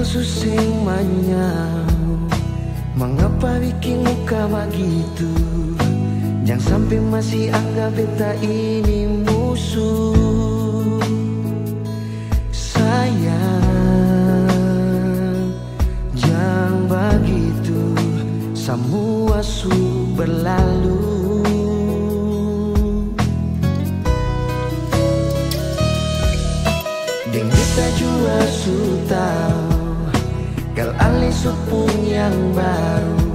susing manyau, mengapa bikin muka begitu? Jangan sampai masih anggap beta ini musuh. Sayang, jangan begitu, semua su berlalu. Deng beta jua su tahu, kal alih supung yang baru.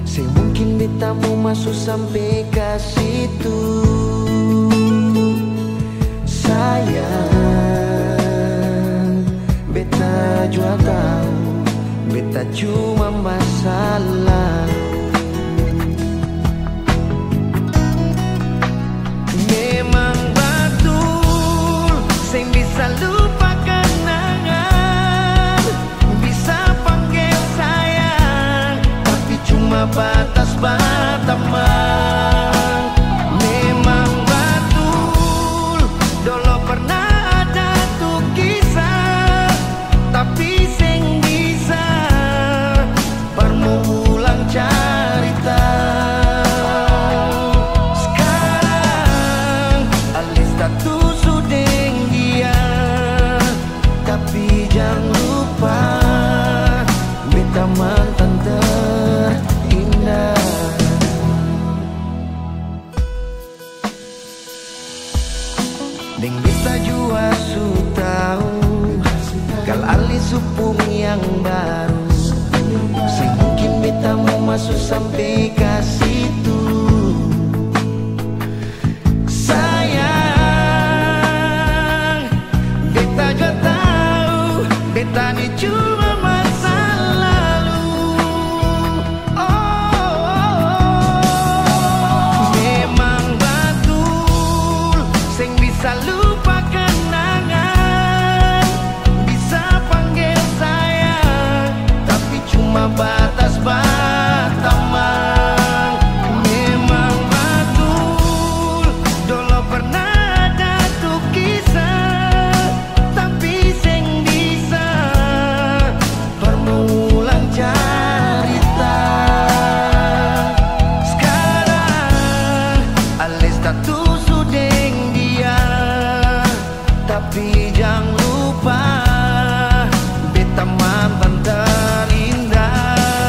Saya mungkin beta mau masuk sampai ke situ. Sayang, beta jua tahu, beta cuma masalah. Memang betul, saya bisa lupa kenangan, bisa panggil sayang, tapi cuma batas teman. Memang betul, dulu pernah ada tuh kisah, tapi sing bisa permulang cerita. Sekarang alis status sudah dia, tapi jangan lupa beta mantan terindah. Deng beta jua su tahu, kal alih supung yang baru. Si mungkin beta mau masuk sampai ke situ. Sayang, beta juga tahu, beta ni cuma masa lalu. Memang betul, sing bisa lupa kenangan, bisa panggil sayang, tapi cuma batas teman. Memang betul, dulu pernah ada tuh kisah, tapi sing bisa permulang cerita. Sekarang alis status sudah dia, tapi jangan lupa beta mantan terindah.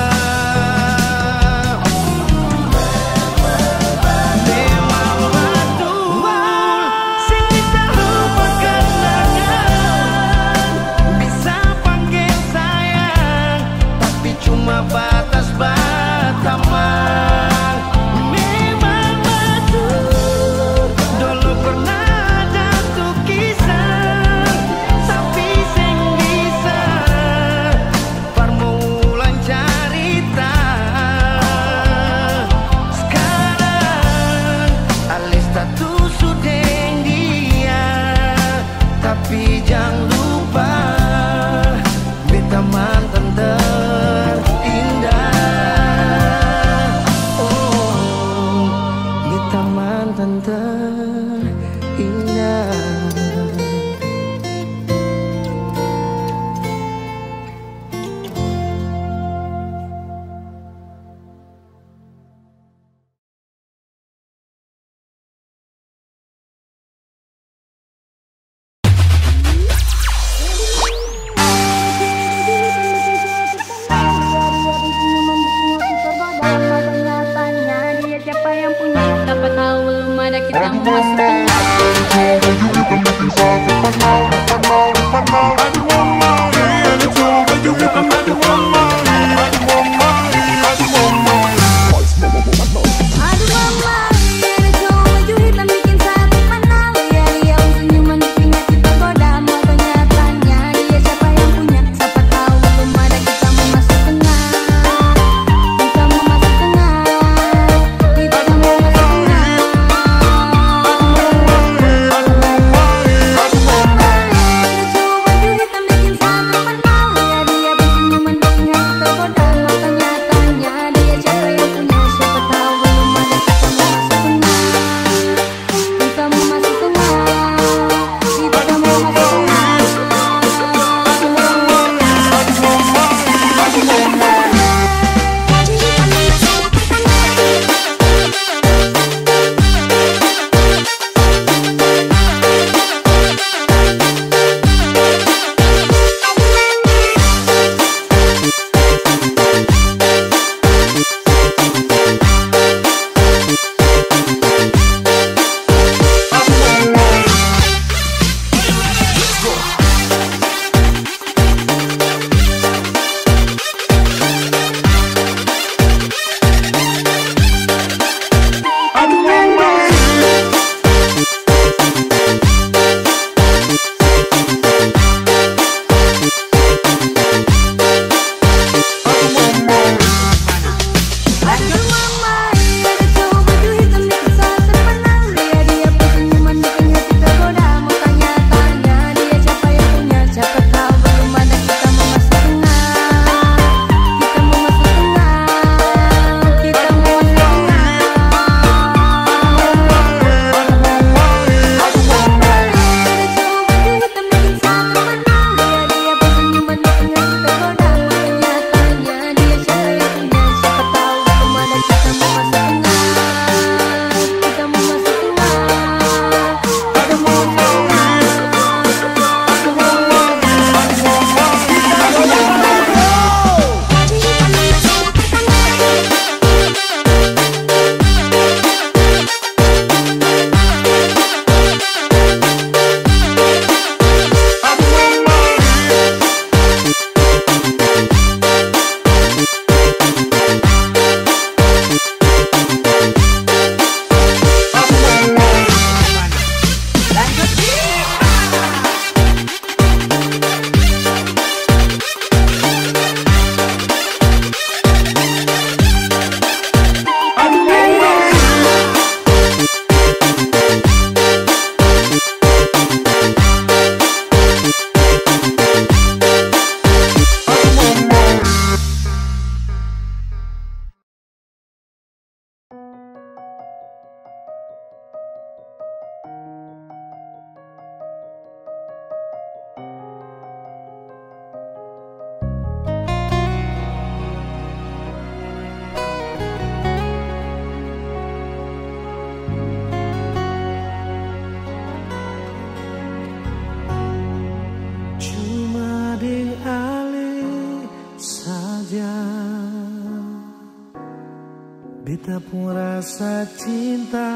beta pun rasa cinta.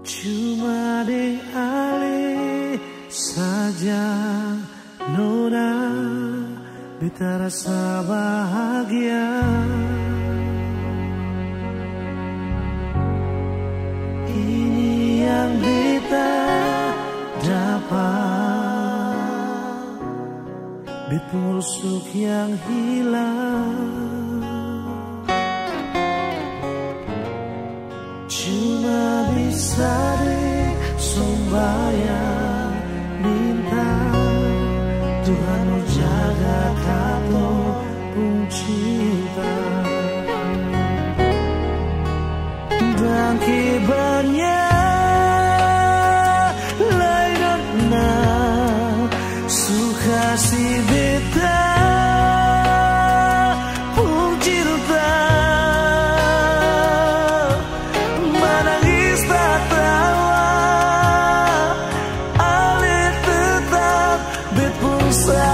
Cuma deng ale saja nona, beta rasa bahagia. Ini yang beta dapat, beta rusuk yang hilang. Cuma bisa deh sembahyang minta Tuhan mau jaga kamu pun cinta. Dan kibarnya lain suka si beta pun cinta. Menangis tak tawa, ale tetap bet pun sayang.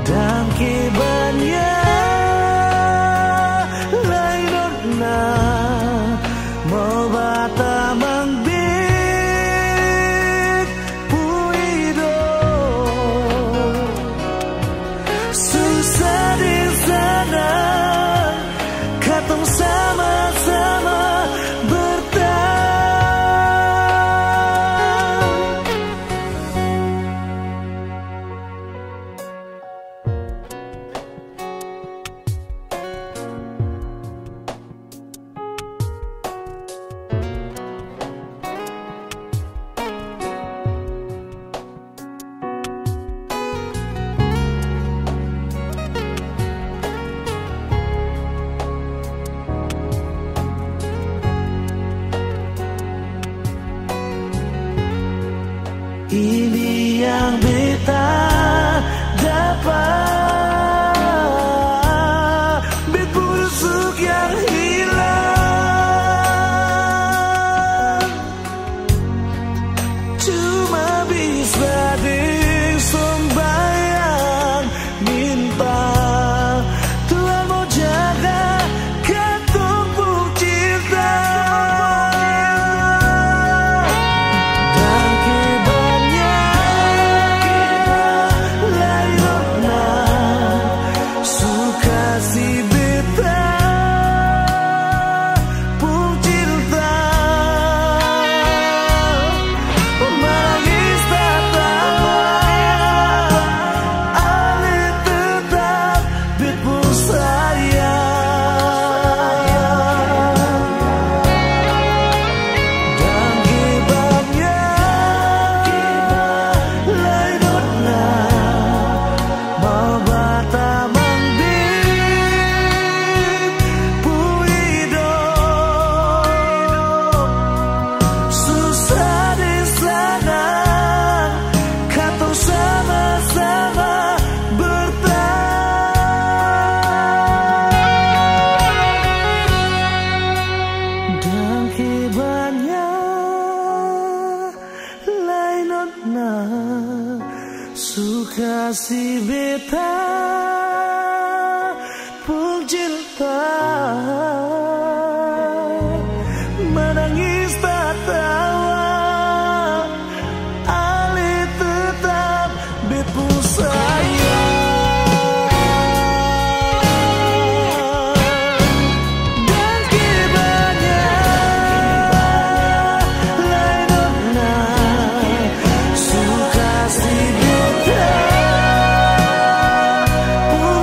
Dan kibarnya mau bata mangbit puido, susah di sana katong sama-sama ini yang beta dapat, bet busuk yang hilang. Cuma bisa disembayang minta Tuhan mau jaga katong pun cinta. Suka si beta pun cinta. Menangis tak tawa, ale tetap bet pun sayang. Dan kibarnya lain suka si beta pun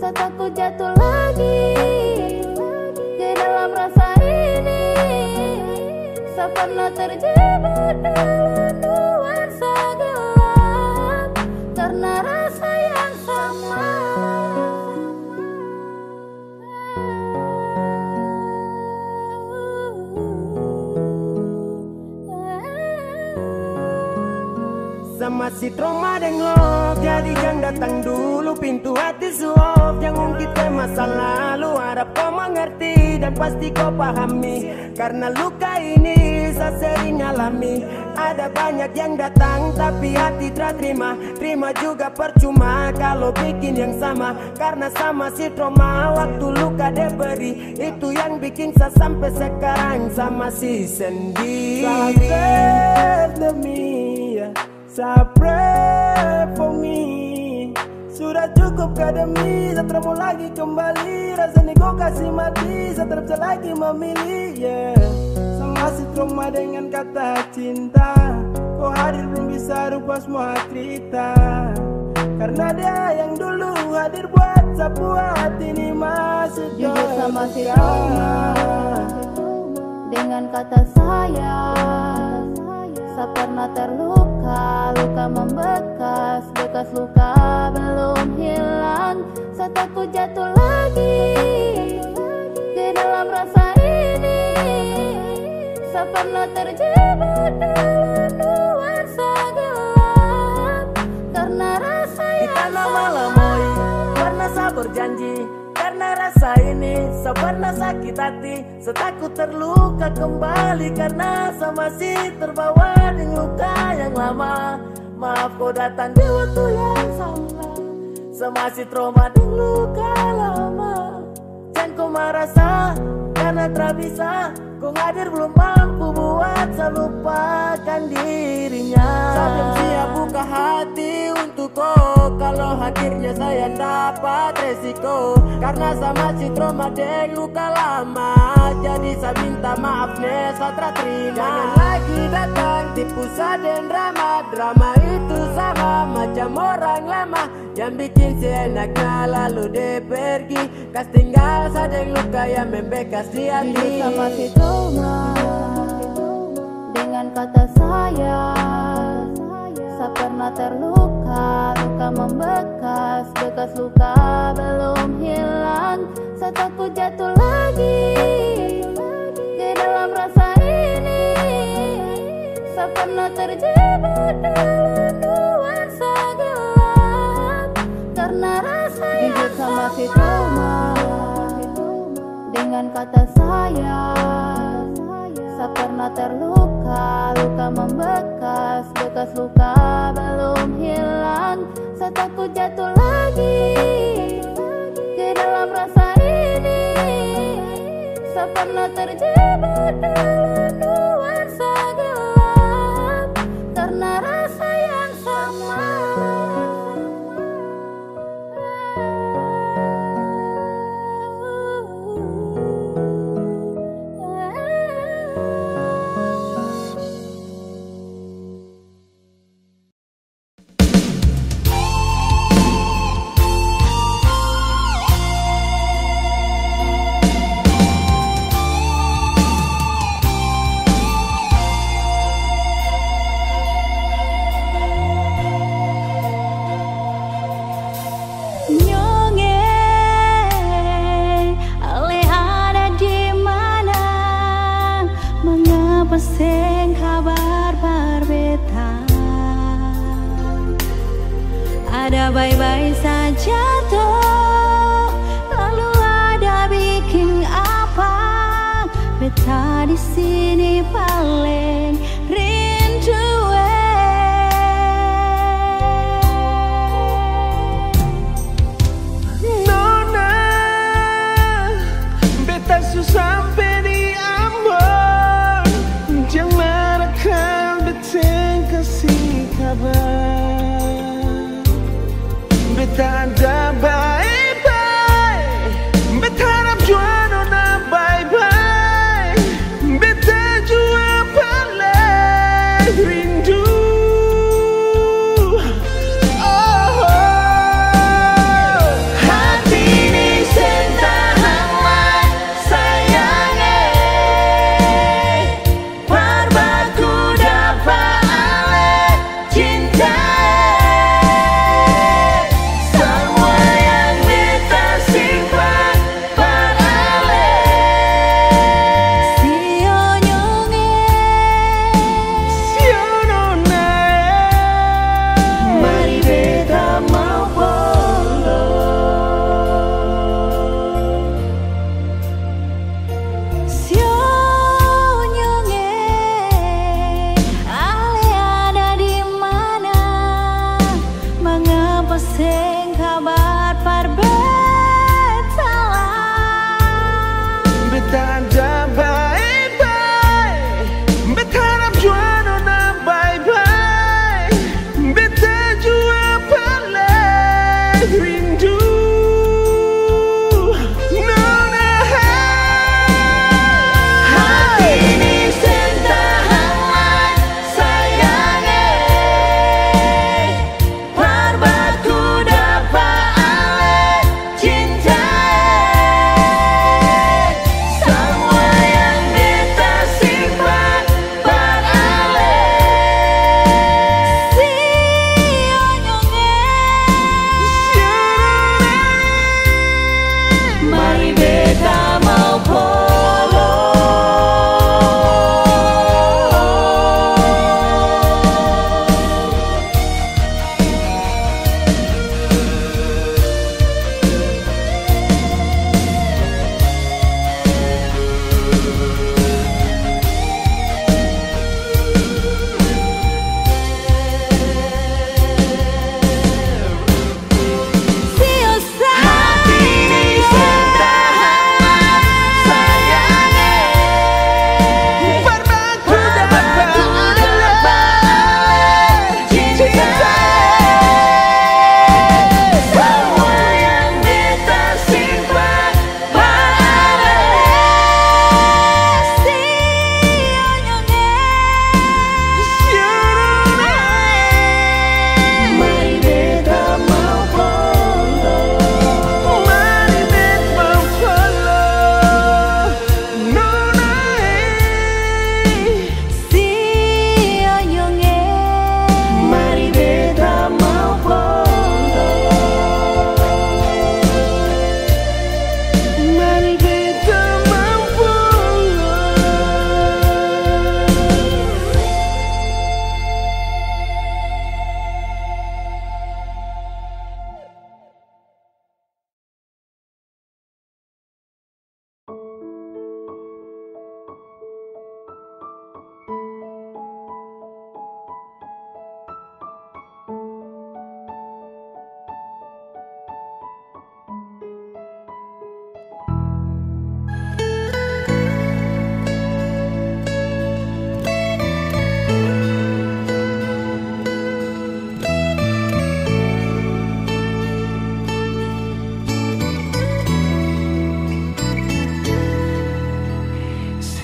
saat aku jatuh lagi ke dalam rasa ini. Tak pernah terjebak dalam nuansa gelap karena rasa yang sama. Sama si trauma deng love, jadi jangan datang dulu pintu hati suap. Jangan ungkit ke masa lalu, harap kau mengerti dan pasti kau pahami. Karena luka ini saya sering alami. Ada banyak yang datang tapi hati tak terima. Terima juga percuma kalau bikin yang sama. Karena sama si trauma waktu luka dia beri. Itu yang bikin saya sampai sekarang sama si sendiri. Save demi ya, pray for me. Sudah cukup kademi, saya mau lagi kembali. Rasanya kau kasih mati, saya tak bisa lagi memilih, yeah. Sama si trauma dengan kata cinta. Kau hadir belum bisa rubah semua cerita. Karena dia yang dulu hadir buat sebuah ini masih jujur sama si trauma dengan kata sayang. Saya pernah terluka, luka membekas, bekas luka belum hilang. Saat aku jatuh lagi ke dalam rasa ini. Saya pernah terjebak dalam nuansa gelap karena rasa yang kita lama-lamoi, pernah saya berjanji. Karena rasa ini, saya pernah sakit hati. Saya takut terluka kembali karena saya masih terbawa dengan luka yang lama. Maaf kau datang di waktu yang salah. Saya masih trauma dengan luka lama. Jangan kau merasa karena tak bisa. Kau hadir belum mampu buat saya lupakan dirinya. Saya belum siap buka hati untuk kau. Kalau hadirnya saya dapat resiko. Karena sama si trauma deng luka lama. Jadi saya minta maaf nih, saya tak terima. Jangan lagi datang tipu saya dan drama. Drama itu sama macam orang lama yang bikin seenaknya lalu dia pergi. Kas tinggal saya deng luka yang membekas di hati. Jujur sama si trauma dengan kata sayang. Saya pernah terluka, luka membekas, bekas luka belum hilang. Saat aku jatuh lagi ke dalam rasa ini. Saya pernah terjebak dalam nuansa gelap karena rasa yang jujur sama si trauma dengan kata sayang. Saya pernah terluka, luka membekas, bekas luka belum hilang. Saat aku jatuh lagi ke dalam rasa ini. Saya pernah terjebak dalam nuansa gelap karena rasa yang sama. Sing kabar berbeda. Ada baik-baik saja tuh, lalu ada bikin apa? Beta di sini paling rindu. Nona, beta susah sampai di jangan akan beteng kasih kabar. Beta ada bye-bye, beta harap jual nona bye-bye. Beta jual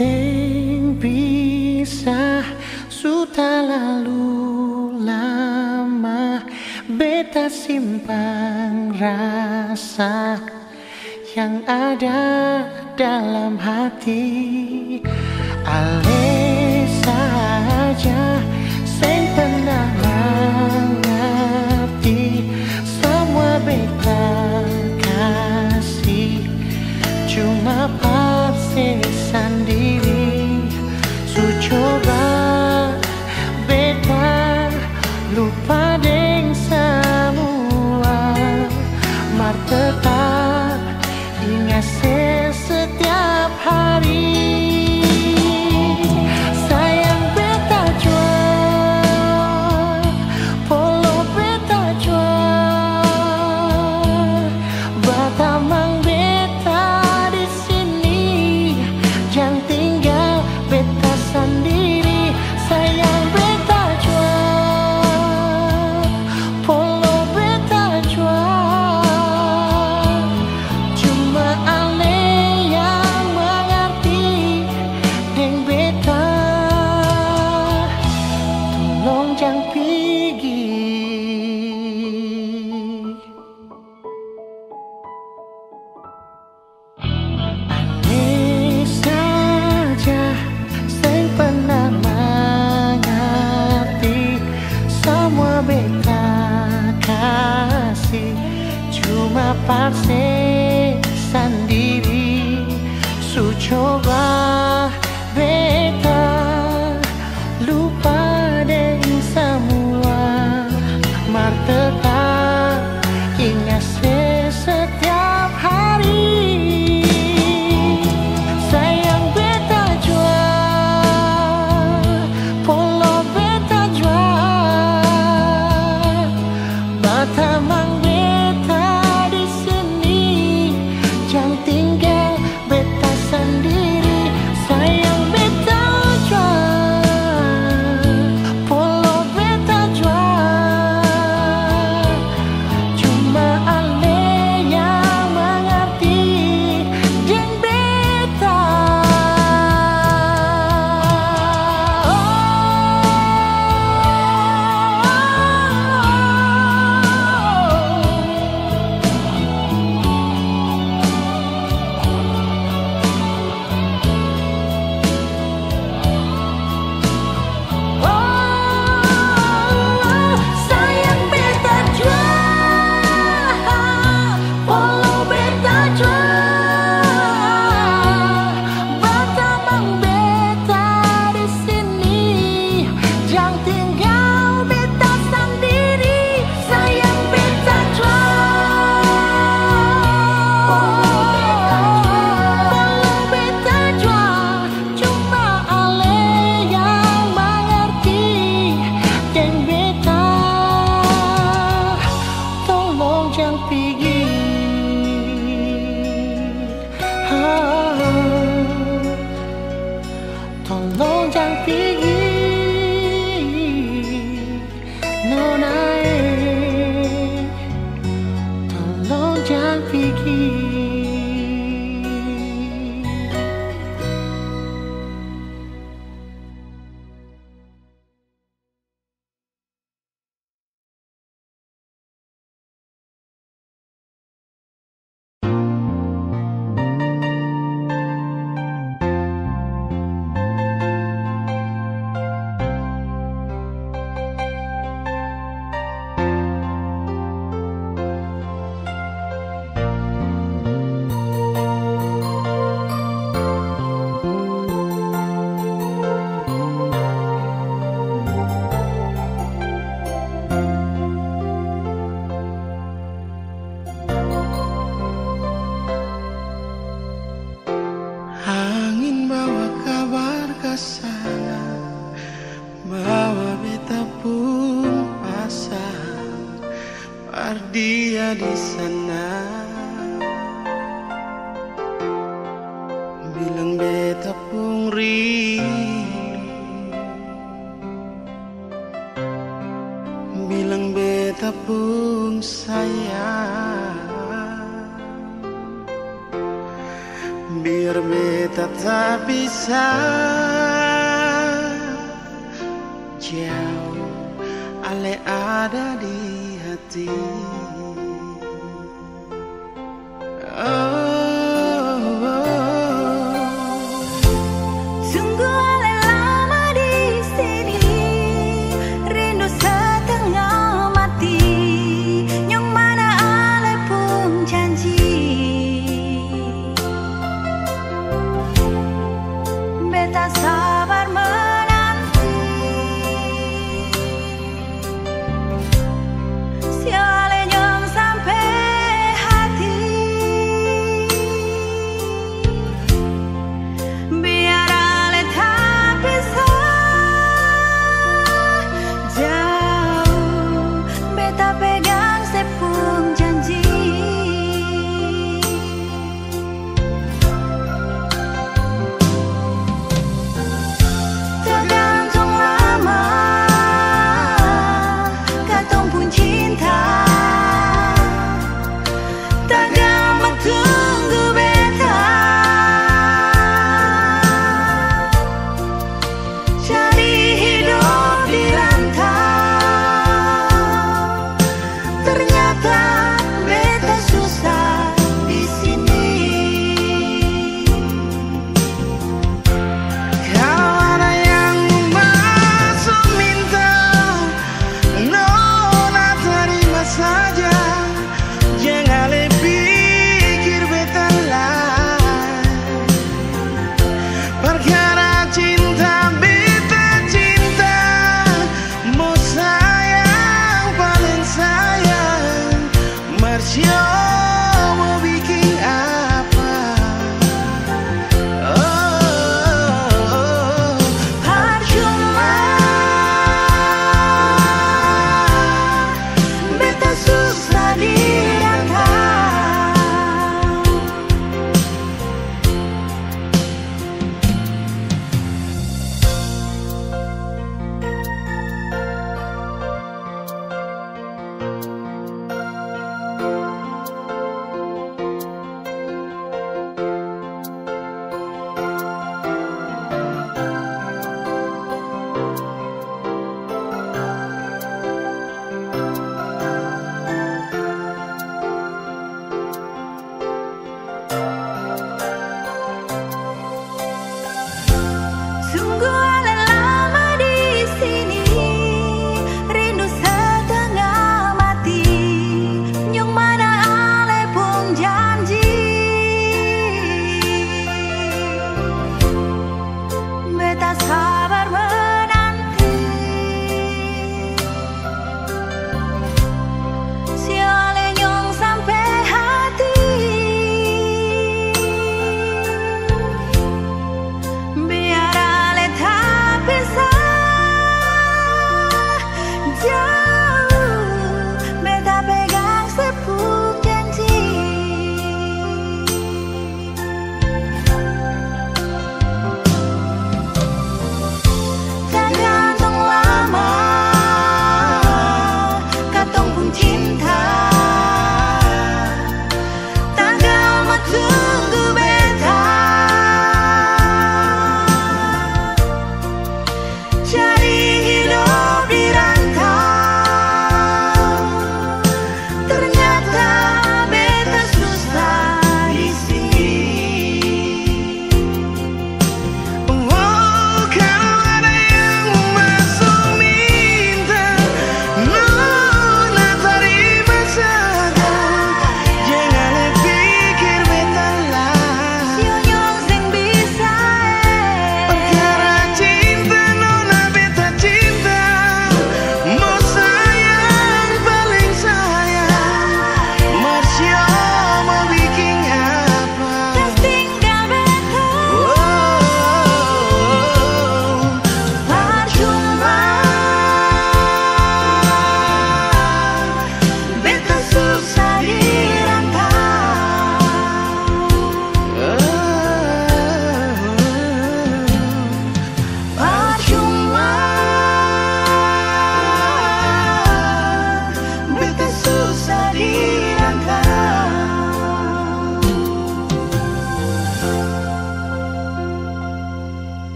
sing bisa sudah lalu lama, beta simpan rasa yang ada dalam hati. Ale saja sing pernah mengerti semua beta kasih, cuma pasti sendiri. Su coba beta lupa deng semua, mar tetap ingat setiap hari. Sayang beta jual, polo beta jual, batamang beta di sini, jangan tinggal beta sendiri. Sayang beta jual, polo beta jual, cuma ale yang mengerti deng beta. Tolong jangan pergi. Ale saja sing pernah mengerti semua beta kasih, cuma paksa sendiri. Su coba beta lupa deng semua, mar tetap ingat setiap hari. Sayang beta jual, polo beta jual, batamang beta di sini, jangan tinggal beta sendiri. Sayang beta jual, polo beta jual, cuma ale yang mengerti deng beta. Sayang beta jual, polo beta jual, batamang beta di sini, jangan tinggal beta sendiri. Sayang beta jual, polo beta jual, cuma ale yang mengerti deng beta. Tolong jangan pergi. Tolong jangan pergi. Nona, tolong jangan pergi. biar beta tak bisa jauh, ale ada di hati. Sungguh ale lama di sini, rindu setengah mati, yang mana ale pun janji beta sabar menanti. Si ale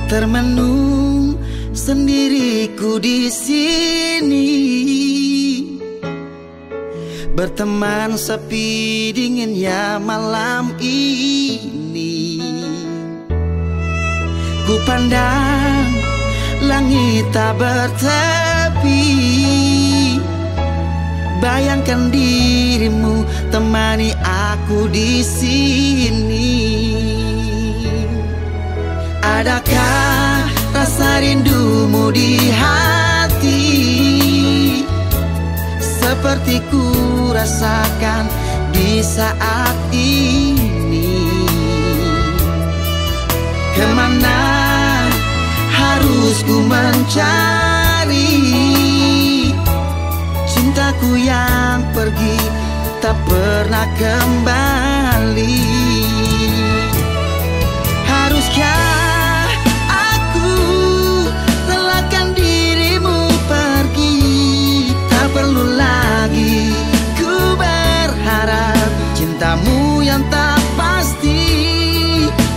Termenung sendiriku di sini, berteman sepi dinginnya malam ini. Ku pandang langit tak bertepi, bayangkan dirimu temani aku di sini. Adakah rasa rindumu di hati, seperti ku rasakan di saat ini? Kemana harus ku mencari cintaku yang pergi tak pernah kembali? Haruskah perlu lagi ku berharap cintamu yang tak pasti?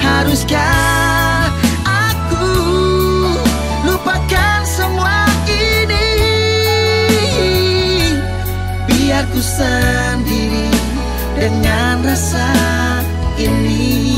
Haruskah aku lupakan semua ini, biar ku sendiri dengan rasa ini?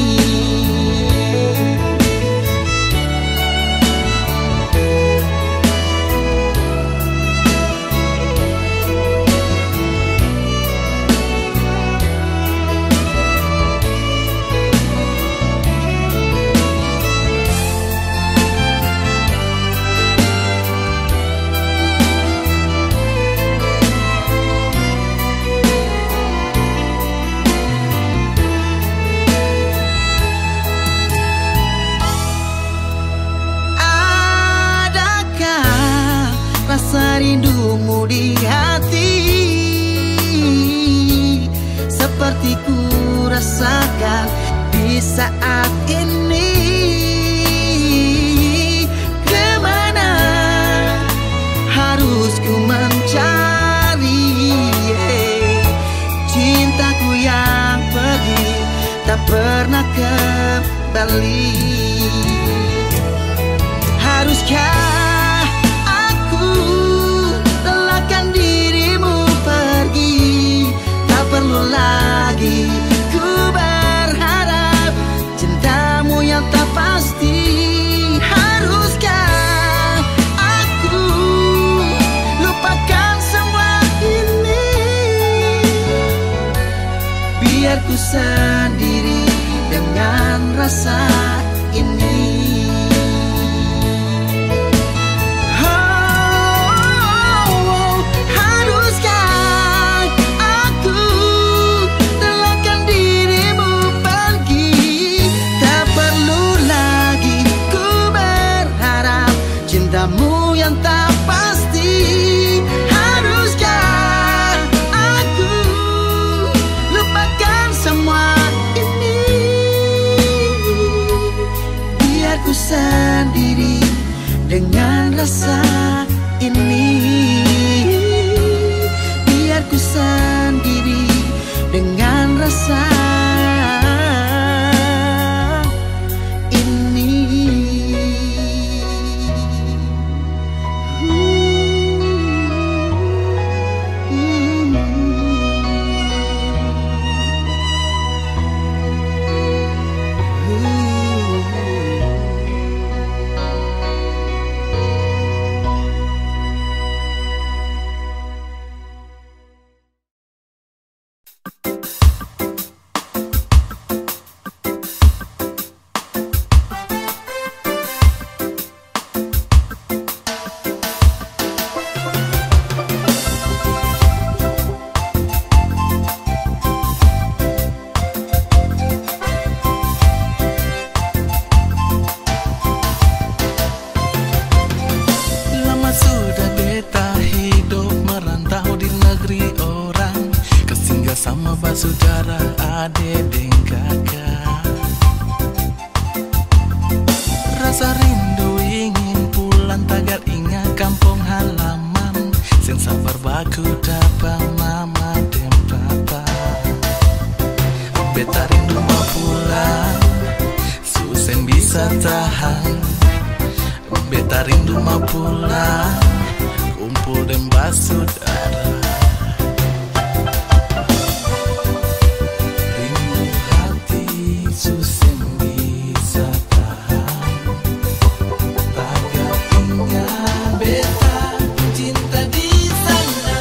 Rasa rindumu di hati, seperti ku rasakan di saat ini. Kemana harus ku mencari cintaku yang pergi tak pernah kembali? Haruskah perlu lagi ku berharap cintamu yang tak pasti? Haruskah aku lupakan semua ini, biar ku sendiri dengan rasa ini? Cintamu yang tak pasti. Haruskah aku lupakan semua ini, saudara, adik dan kakak. Rasa rindu ingin pulang tagar ingat kampung halaman. Sen sabar baku dapat mama dan papa. Beta rindu mau pulang, susen bisa tahan. Beta rindu mau pulang, kumpul dan basudara. Rindu hati susen bisa tahan. Tagar ingat beta cinta di sana.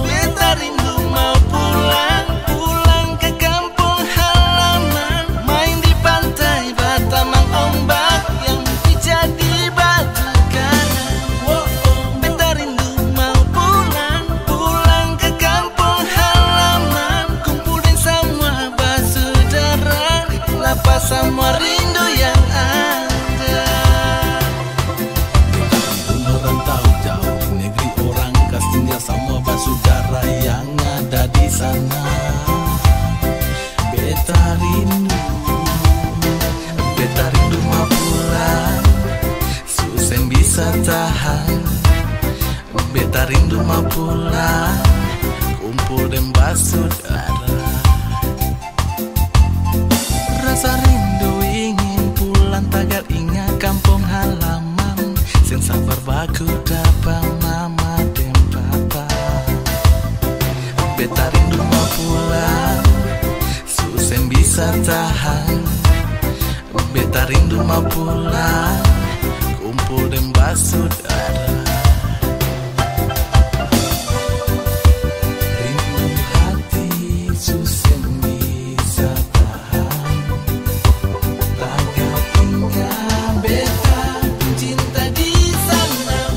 Beta rindu mau pulang, pulang ke kampung halaman. Main di pantai Batamang ombak yang jadi batu karang. Beta rindu mau pulang, pulang ke kampung halaman. Kumpulin semua basudara, lapas semua rindu yang ada. Merantau jauh di negeri orang, kas tinggal semua basudara yang ada di sana. Beta rindu mau pulang, susen bisa tahan. Beta rindu mau pulang, kumpul dan basudara. Rasa rindu ingin pulang tagar ingat kampung halaman. Sen sabar baku dapat mama dan papa. Beta rindu mau pulang, susen bisa tahan. Beta rindu mau pulang, kumpul dan basudara. Rindu hati susen bisa tahan. Tagar ingat beta cinta di sana.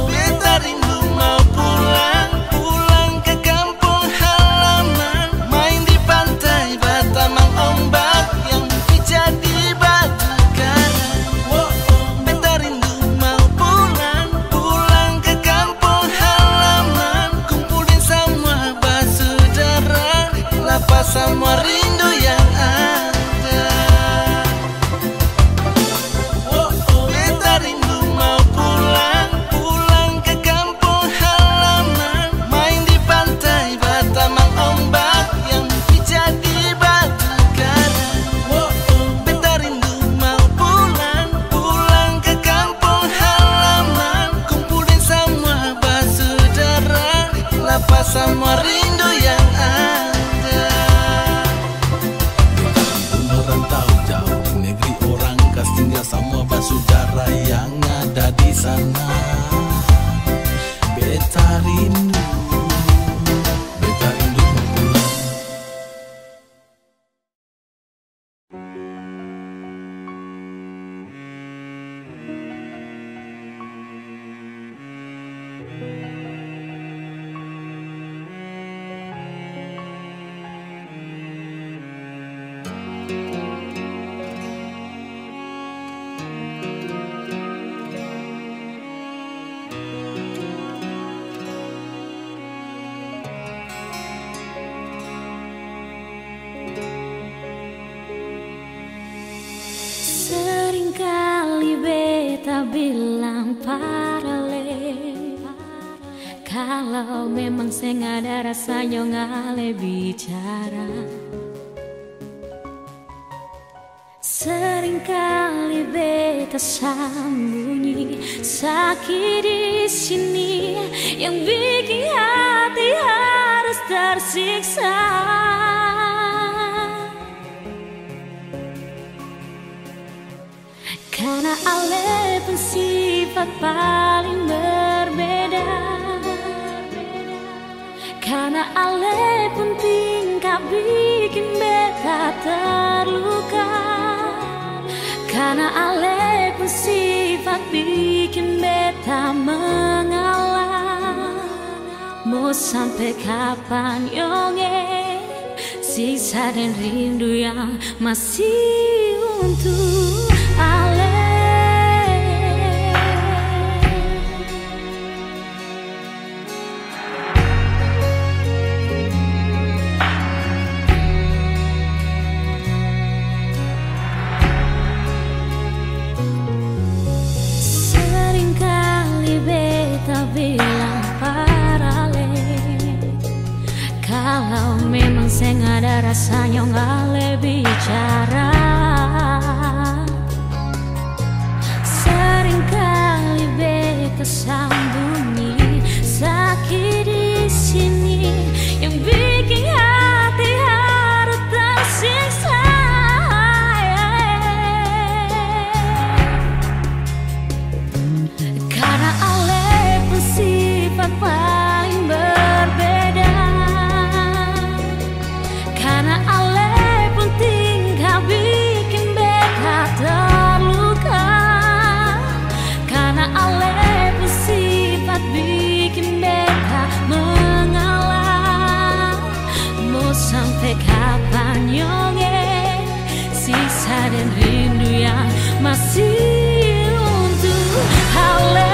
Beta rindu mau pulang, pulang ke kampung halaman. Main di pantai Batamang ombak yang jadi batu karang. Beta rindu mau pulang, pulang ke kampung halaman. Kumpulin semua basudara, lapas semua rindu yang ada. Beta rindu mau pulang, pulang ke kampung halaman. Main di pantai Batamang ombak yang jadi batu karang. Beta rindu mau pulang, pulang ke kampung halaman. Kumpulin semua basudara, lapas semua rindu yang ada. Merantau jauh di negeri orang, kas tinggal semua basudara yang ada di sana. Beta rindu mau pulang. Seringkali beta bilang parale, kalau memang saya ada rasanya ngale bicara. Seringkali beta sembunyi sakit di sini yang bikin hati harus tersiksa. Karena ale pun sifat paling berbeda. Karena ale pun tingkah bikin beta terluka. Karena ale pun sifat bikin beta mengalah. Mau sampai kapan yonge siksa dan rindu yang masih untuk ale. Kalau memang saya nggak ada rasanya nggak bicara. Seringkali beta sambunyi sakit di sini yang bikin hati harus tersiksa. Karena ale bersifat paling berbeda. Karena ale pun tinggal bikin beta terluka. Karena ale bersifat bikin beta mengalah. Mau sampai kapan nyonge sisa dan rindu yang masih untuk ale.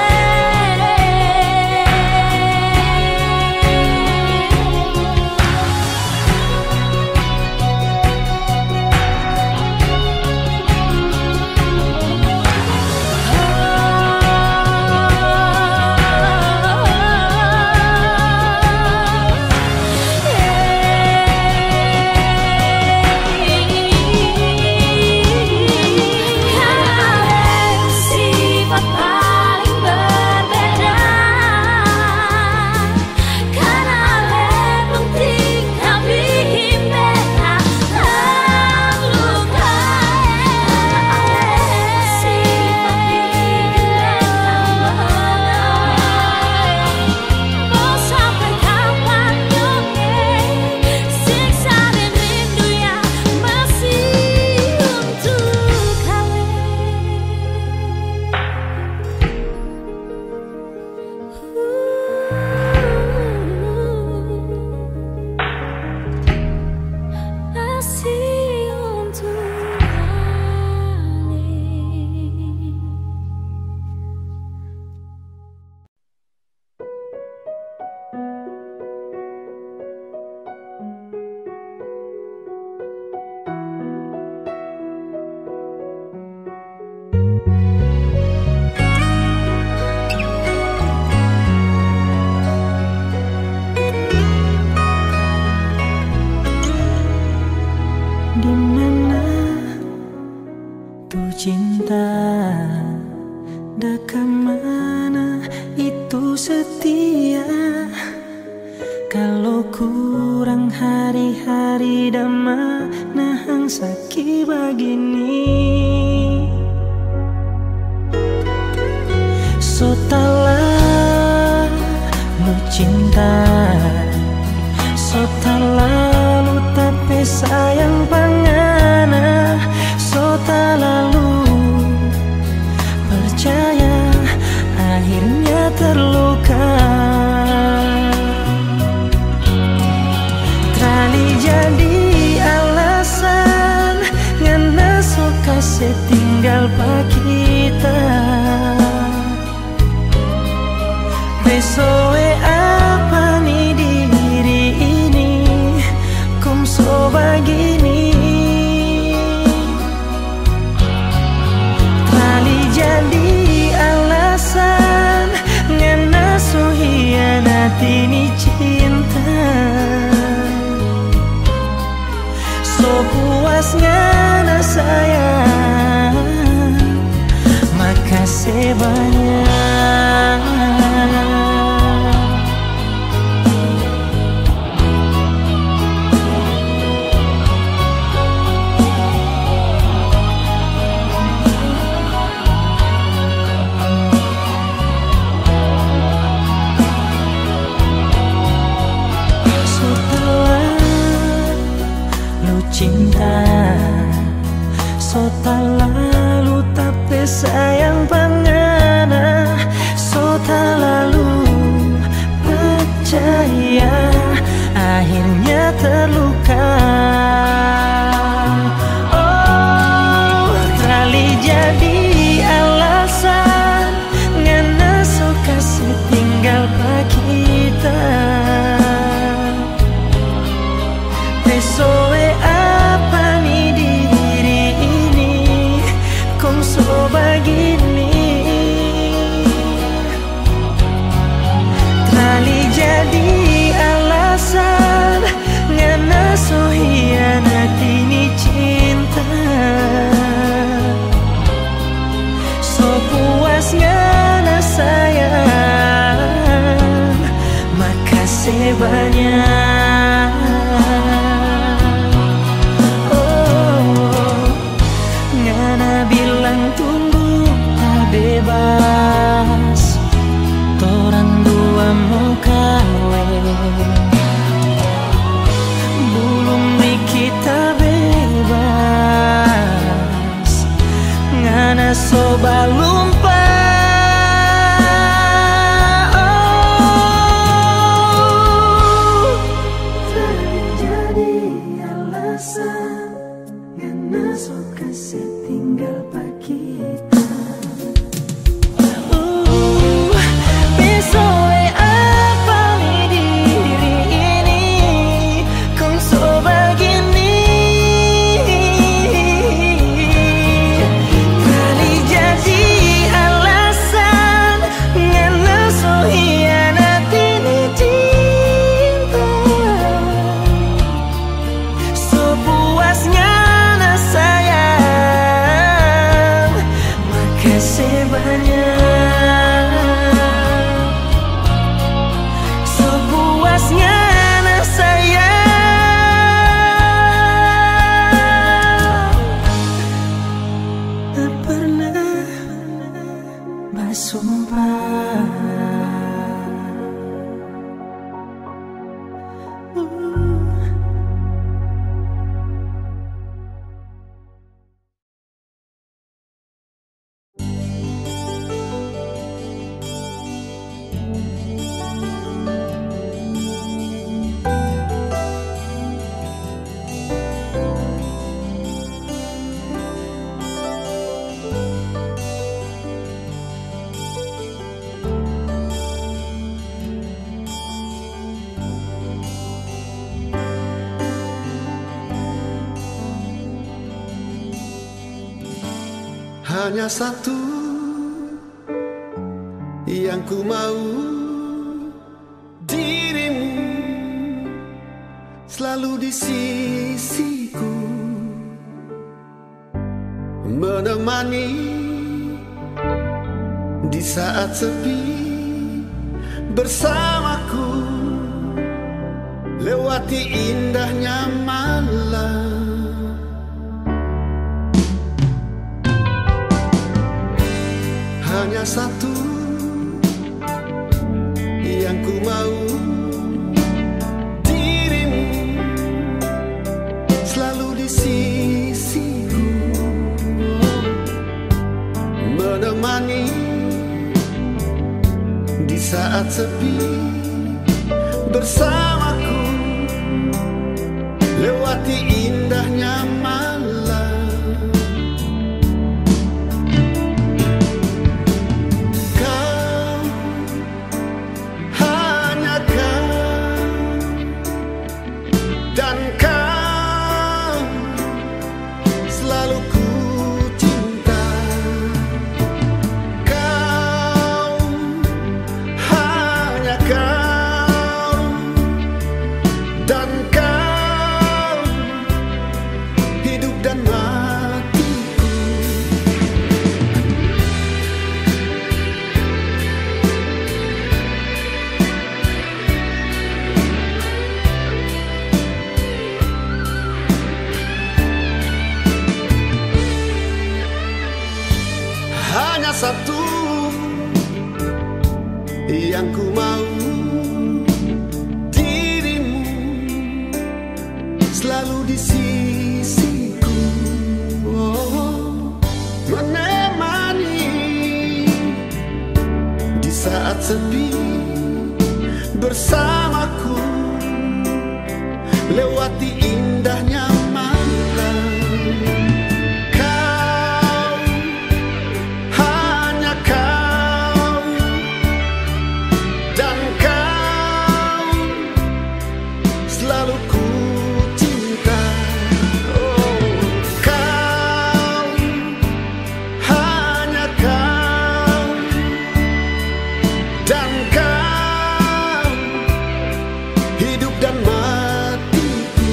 Kali jadi alasan makasih banyak. Oh, ngana bilang tunggu tak bebas, torang dua mau kawin, belum nih kita bebas, ngana soba lupa. Hanya satu yang ku mau, dirimu selalu di sisiku, menemani di saat sepi, bersamaku lewati indahnya malam. Hanya satu yang ku mau, dirimu selalu di sisiku, menemani di saat sepi, bersamaku lewati indahnya malam. Dan kau selalu ku cinta, kau hanya kau, dan kau hidup dan matiku. Hanya satu yang ku mau, dirimu selalu di sisiku, menemani di saat sepi, bersamaku lewati indahnya malam. Hidup dan matiku.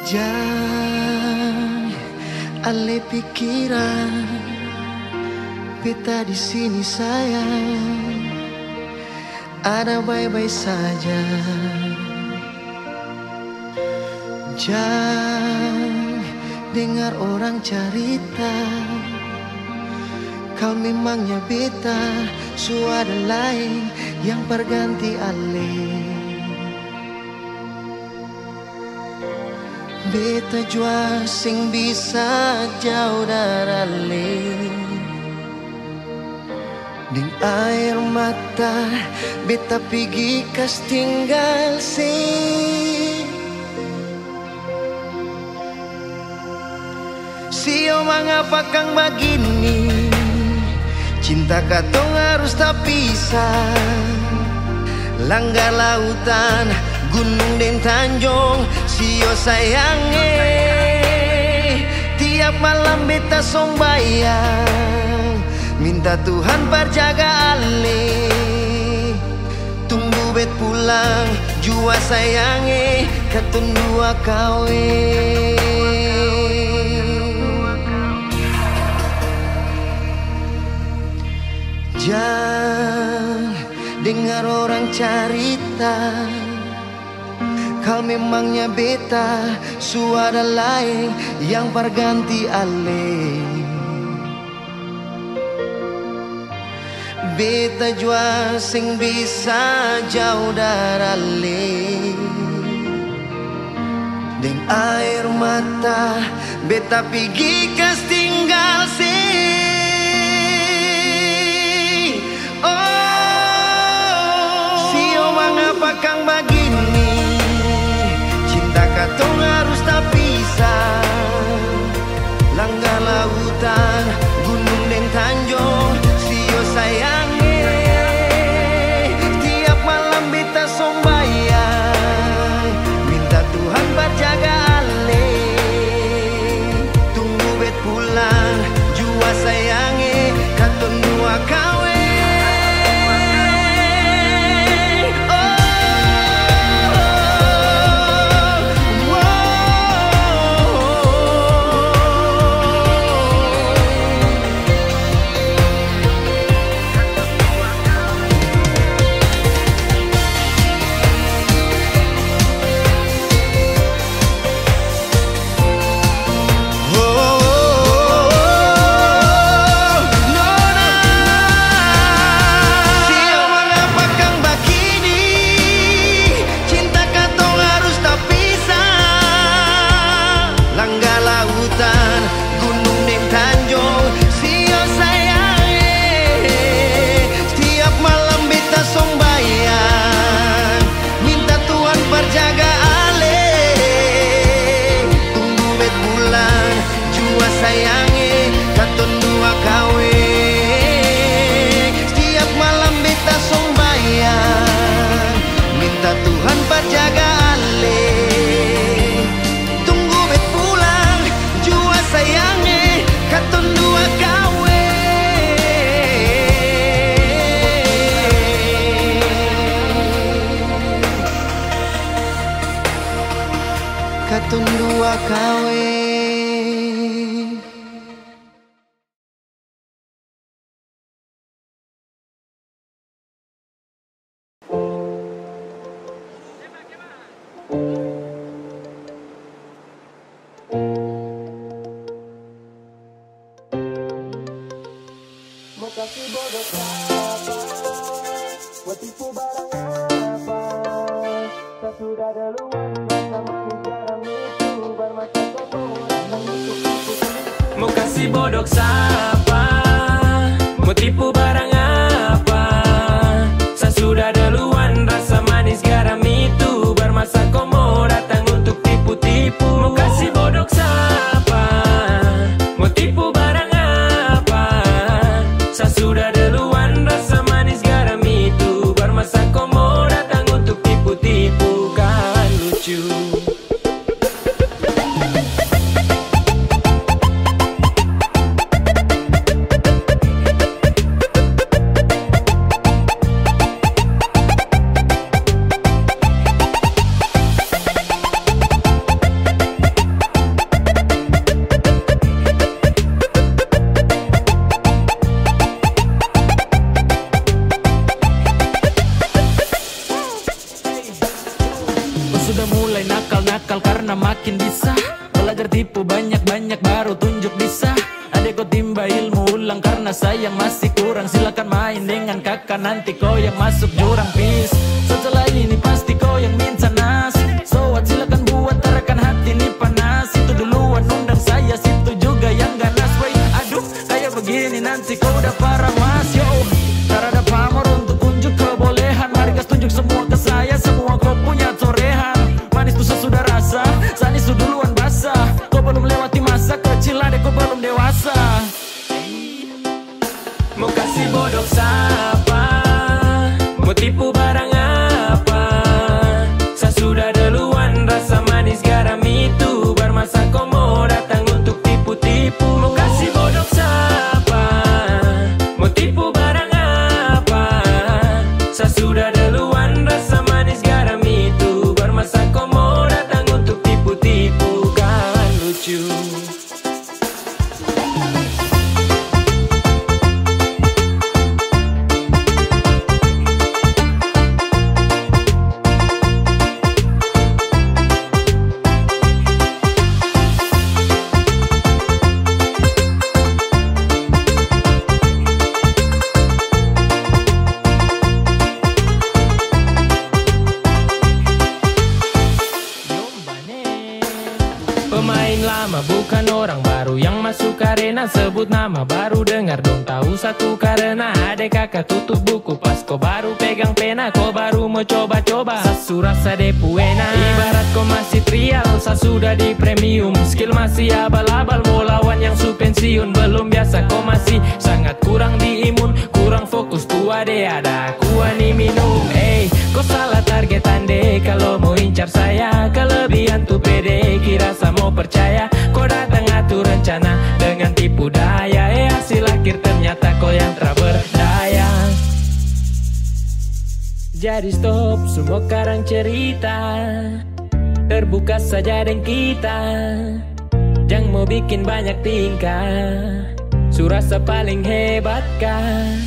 Jangan ale pikiran, beta di sini sayang, ada baik-baik saja. Jangan dengar orang cerita, kau memangnya beta, suara lain yang berganti ale. Beta jua sing bisa jauh dari ale. Ding air mata beta pergi kas tinggal sih. Sio mengapa kang begini, cinta katong harus tak pisah. Langgar lautan, gunung dan tanjung, sio sayange. Tiap malam beta sombayang, minta Tuhan berjaga ale. Tunggu bet pulang, jua sayange, katun dua kawe. Jangan dengar orang cerita, kau memangnya beta, suara lain yang berganti ale. Beta jua sing bisa jauh dari ale. Deng air mata beta pergi kas tinggal sih. Mengapa kang begini, cinta katong harus tak pisah. Langgar lautan, gunung dan tanjung, sio sayange. Tiap malam beta sombayang, minta Tuhan berjaga ale. Tunggu bet pulang, jua sayange, katong dua kawe. Katun dua kawe. Mau kasih bodoh apa, buat tipu barang apa. Tak sudah duluan, sama sejarah itu bermata kotoran. Mau kasih bodoh siapa, mau tipu barang apa. Saya sudah duluan, rasa manis garam itu bermasa komo datang untuk tipu-tipu. Mau kasih bodoh siapa, mau tipu barang apa. Saya sudah duluan, rasa manis garam itu bermasa komo datang untuk tipu-tipu. Kan lucu. nakal-nakal karena makin bisa. Belajar tipu banyak-banyak baru tunjuk bisa. Adek kau timba ilmu ulang karena sayang masih kurang. Silakan main dengan kakak nanti kau yang masuk jurang. Peace. Setelah ini pasti kau yang minta nas. So what, silakan buat tarakan hati ini panas. Itu duluan undang saya, situ juga yang ganas. Wait, aduh kayak begini nanti kau udah parah mas. Yo, tak ada pamor untuk unjuk kebolehan. Mari gas tunjuk semua ke saya, semua kau punya torehan. Manis tuh sesudah rasa, sanis tuh duluan basah. Kau belum lewati masa kecil, adek kau belum dewasa. Mau kasih bodoh siapa? Mau tipu barang apa? Saya sudah duluan, rasa manis garam itu bermasa kau mau datang untuk tipu-tipu. Mau kasih bodoh siapa? Mau tipu barang apa? Saya sudah duluan, rasa manis garam itu bermasa kau mau datang untuk tipu-tipu. Kan lucu. Pemain lama bukan orang baru yang masuk arena. Sebut nama baru dengar dong tahu satu karena adek kakak tutup buku pas kau baru pegang pena. Kau baru mau coba-coba sasu rasa depu enak. Ibarat kau masih trial, saya sudah di premium. Skill masih abal-abal, mau lawan yang su pensiun. Belum biasa kau masih sangat kurang di imun. Kurang fokus tuh ade ada kuani minum. Kau salah target ande kalau mau incar saya. Kelebihan tuh pede kira sama mau percaya. Kau datang atur rencana dengan tipu daya. Hasil akhir ternyata kau yang tak berdaya. Jadi stop semua karang cerita, terbuka saja dengan kita. Jangan mau bikin banyak tingkah, surasa paling hebat kah?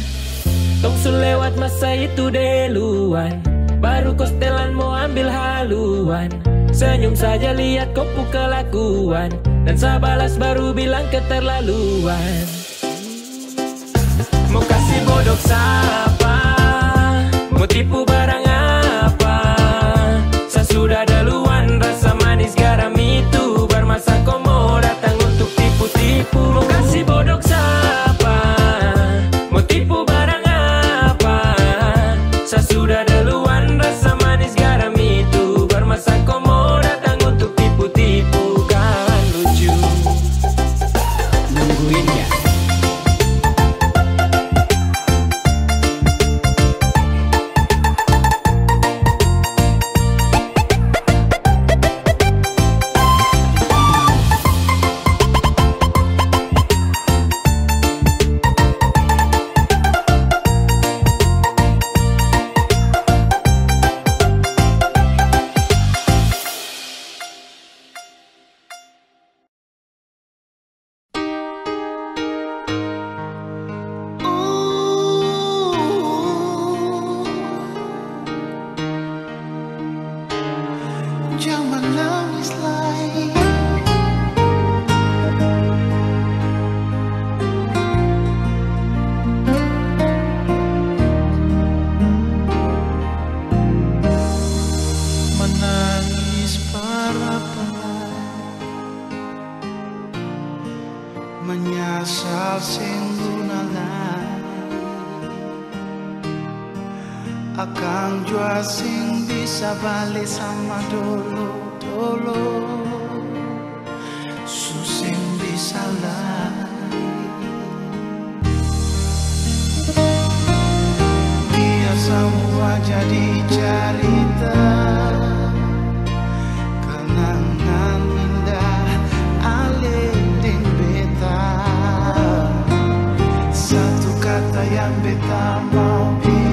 Tong su lewat masa itu duluan, baru kau setelan mau ambil haluan. Senyum saja lihat kau kelakuan, dan saya balas baru bilang keterlaluan. Mau kasih bodoh siapa? Mau tipu barang apa? Saya sudah duluan, rasa manis garam itu bermasa kau mau datang untuk tipu-tipu. Mau kasih bodoh siapa? Mau tipu barang apa? Saya sudah duluan, rasa manis garam itu bermasa kau mau datang untuk tipu-tipu. Kan lucu. Nungguin ya. Jangan menangis lagi. Menangis para-para, menyesal singgunala. Akang jua sing bisa balik sama dulu susing bisa lagi. Biar semua jadi cerita, kenangan indah alih beta. Satu kata yang beta mau bilang,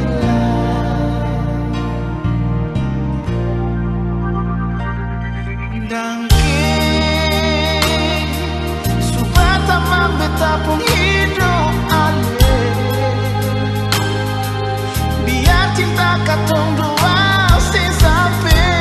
pun hidup alih. Biar cinta katong dua sampai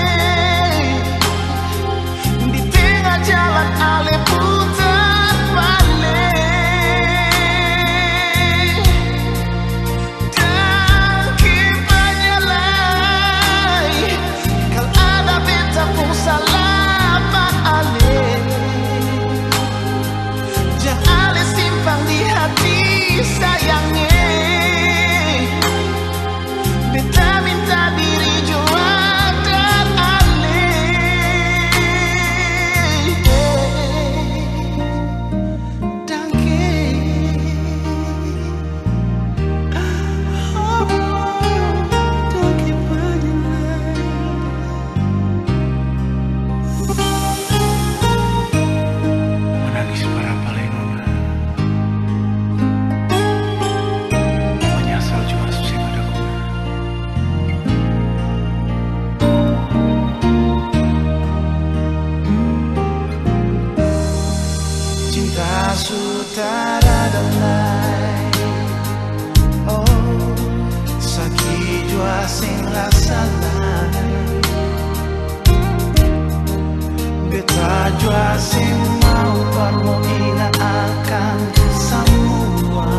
jua sing mau permoina akan semua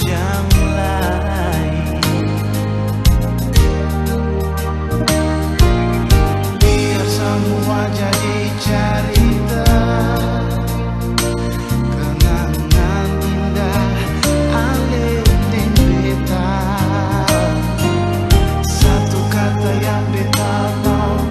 jam lain. Biar semua jadi cerita kenangan indah alih dan beta. Satu kata yang beta mau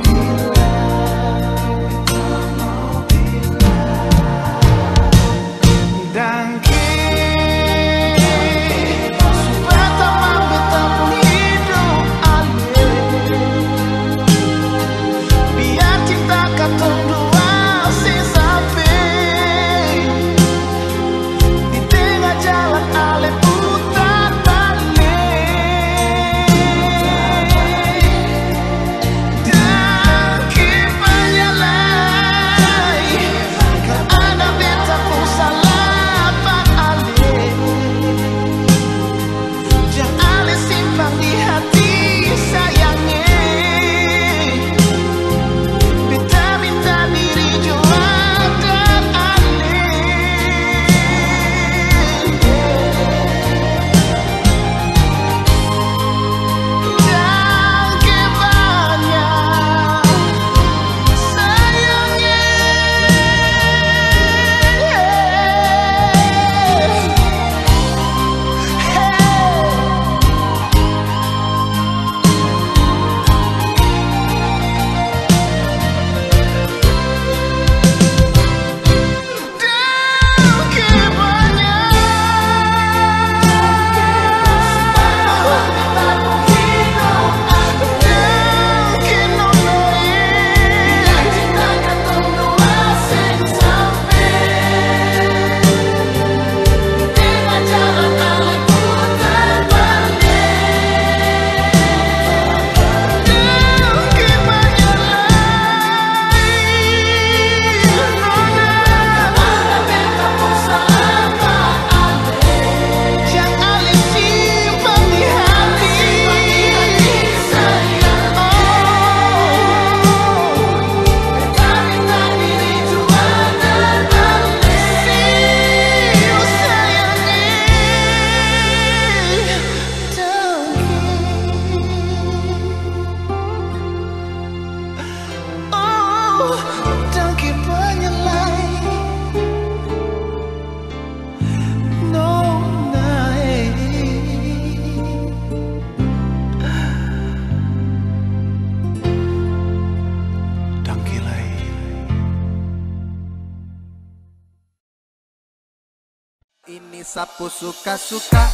ini sapu suka-suka.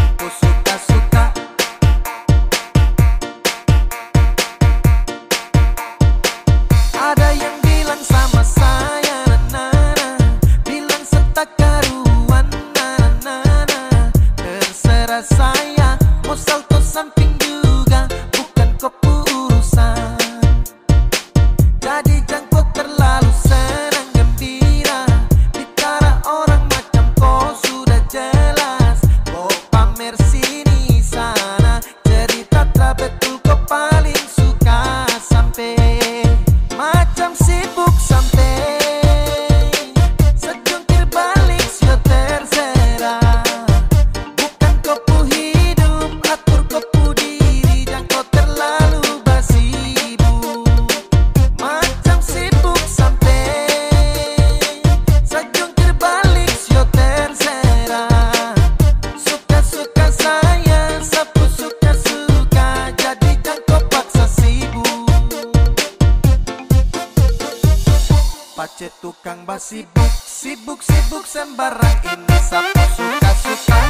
Sapu suka-suka. Ada yang bilang sama saya, na-na-na, bilang setak karuan, na-na-na. Terserah saya, mau salto samping juga, bukan kopu urusan. Jadi jangkut terlalu senang gembira, bicara orang macam kau sudah jelas. Kau pamer sini sana, cerita tak betul kau paling suka. Sampai macam sibuk sampai sejungkir balik sio terserah. Bukan kopu hidup, atur kopu diri, jangan kau terlalu basibuk. Macam sibuk sampai sejungkir balik sio terserah. Suka-suka saya, sapu suka-suka, jadi jangan kau paksa sibuk. Pace tukang basibuk, sibuk-sibuk sembarang, ini sapu suka-suka.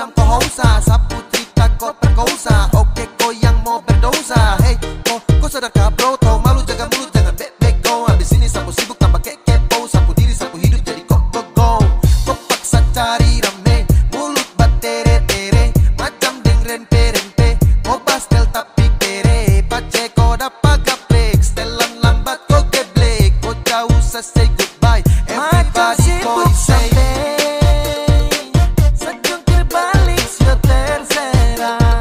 bilang kau hausa, sapu cerita kau perkosa. Oke kau yang mau berdosa, hey kau sadarkah bro? Tau malu jaga mulut jangan bek go. Habis ini sapu sibuk tambah kepo, sapu diri sapu hidup jadi go. Kau paksa cari rame, mulut batere-tere macam deng rempe-rempe. Kau pastel tapi kere, pace kau dapat gaplek. Setelan lambat kau geblek, kau jauh say goodbye. Everybody kau say sejungkir balik sio terserah.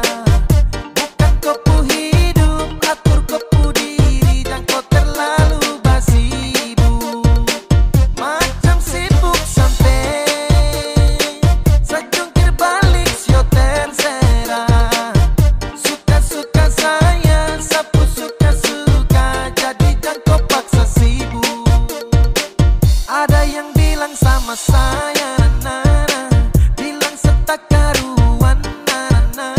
Bukan kau pu hidup, atur kau pu diri, dan kau terlalu basibu. Macam sibuk sampai sejungkir balik sio terserah. Suka-suka saya, sapu suka-suka, jadi jangan kau paksa sibuk. Ada yang bilang sama saya, nana, bilang setak karuan, nana.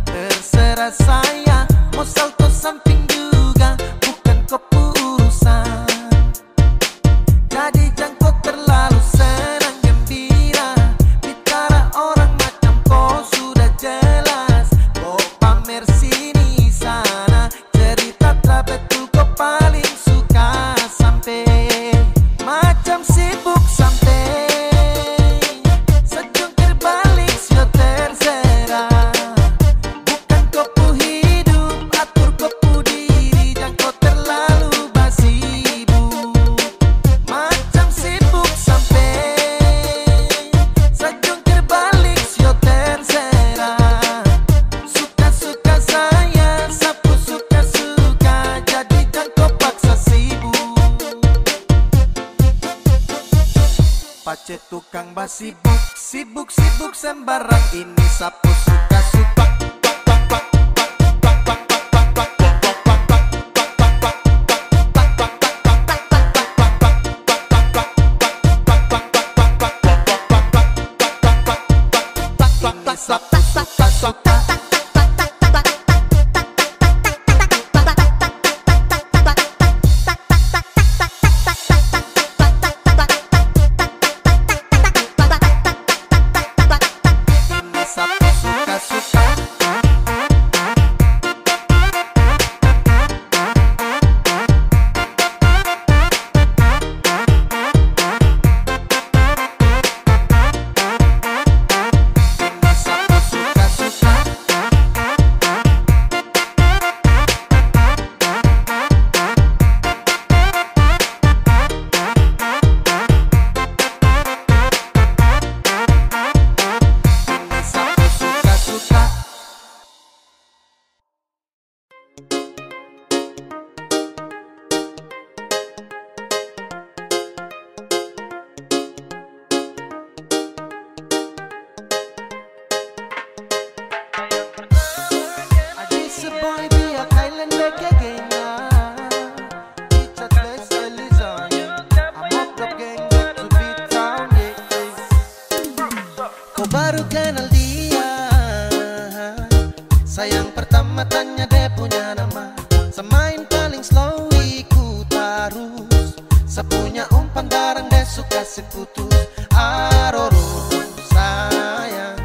Terserah saya, mau salto samping juga, bukan kau urusan. Jadi jangan kau terlalu senang gembira, bicara orang macam kau sudah jelas. Kau pamer sini sana, cerita tak betul kau paling suka sampai. Macam sibuk sampai sejungkir balik sio terserah. Bukan kau pu hidup, atur kau pu diri, dan kau terlalu basibu. Macam sibuk sampai sejungkir balik sio terserah. Suka-suka saya, sapu suka-suka, jadi jangan kau paksa sibuk. Pace tukang basibuk, sibuk sembarang, ini sapu suka-suka. Ini sapu suka-suka. Ini sapu suka-suka. Ini sapu suka-suka. Ini sapu suka-suka. This a boy be a Thailand back again now. It's a place Elizon. I'm up the gang back to beat town, yeah. Kau baru kenal dia, sayang pertama tanya dia punya nama. Semain paling slow ikut arus, sepunya umpan darang dia suka seputus. Aroro sayang,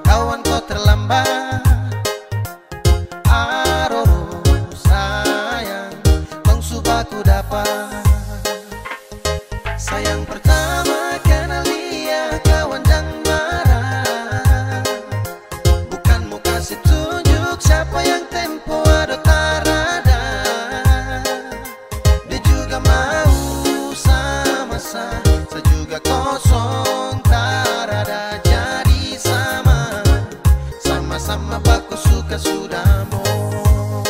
kawan kau terlambat. Aroro sayang, tong subaku dapat. Sayang pertama kenal dia, kawan jangan marah. Bukan mau kasih tunjuk siapa yang tempo ada tarada. Dia juga mau sama-sama, saya juga kosong tarada. Jadi sama-sama baku suka sudah mau.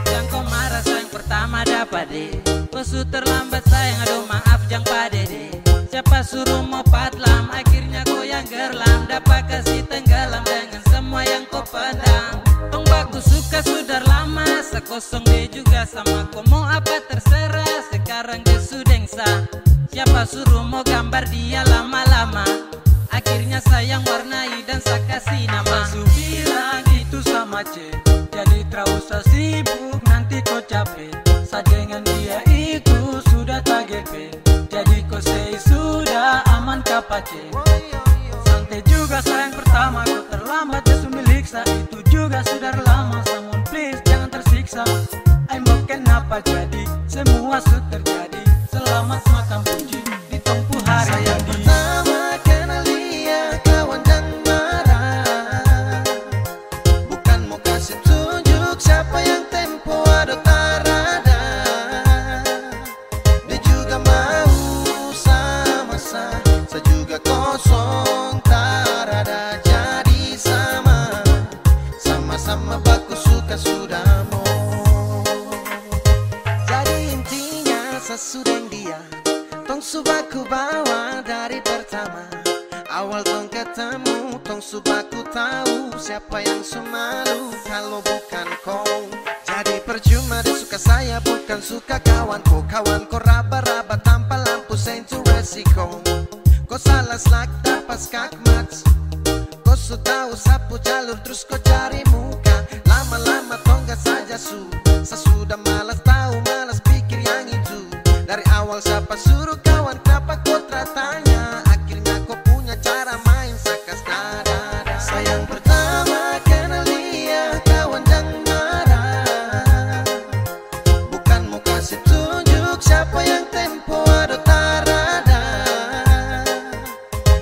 Jangan kau marah sayang pertama dapat deh. Kau su terlambat sayang, aduh maaf jangan pade deh. Siapa suruh mau patlam, akhirnya kau yang gerlam. Dapat kasih tenggelam dengan semua yang kau pandang. Tong baku suka sudah lama, sekosong dia juga sama. Kau mau apa terserah, sekarang dia sudah sah. Siapa suruh mau gambar dia lama-lama, akhirnya sayang warnai dan saya kasih nama. Su bilang itu sama C, jadi terlalu sibuk nanti kau capek. Saya dengan dia itu sudah tak GP, jadi kau say sudah aman kapace. Santai juga saya tong subaku tahu siapa yang semalu kalau bukan kau. Jadi percuma dia suka saya bukan suka kawanku. Kawanku raba-raba tanpa lampu sentuh resiko. Kau salah selak dapat skakmat. Kau sudah sapu jalur terus kau cari muka. Lama-lama tonggak saja saya sudah malas tahu malas pikir yang itu. Dari awal siapa suruh kawan kenapa kau tanya. Akhirnya kau punya cara main sakas nada. Sayang pertama kenal dia kawan jangan marah. Bukan mau kasih tunjuk siapa yang tempo ada tarada.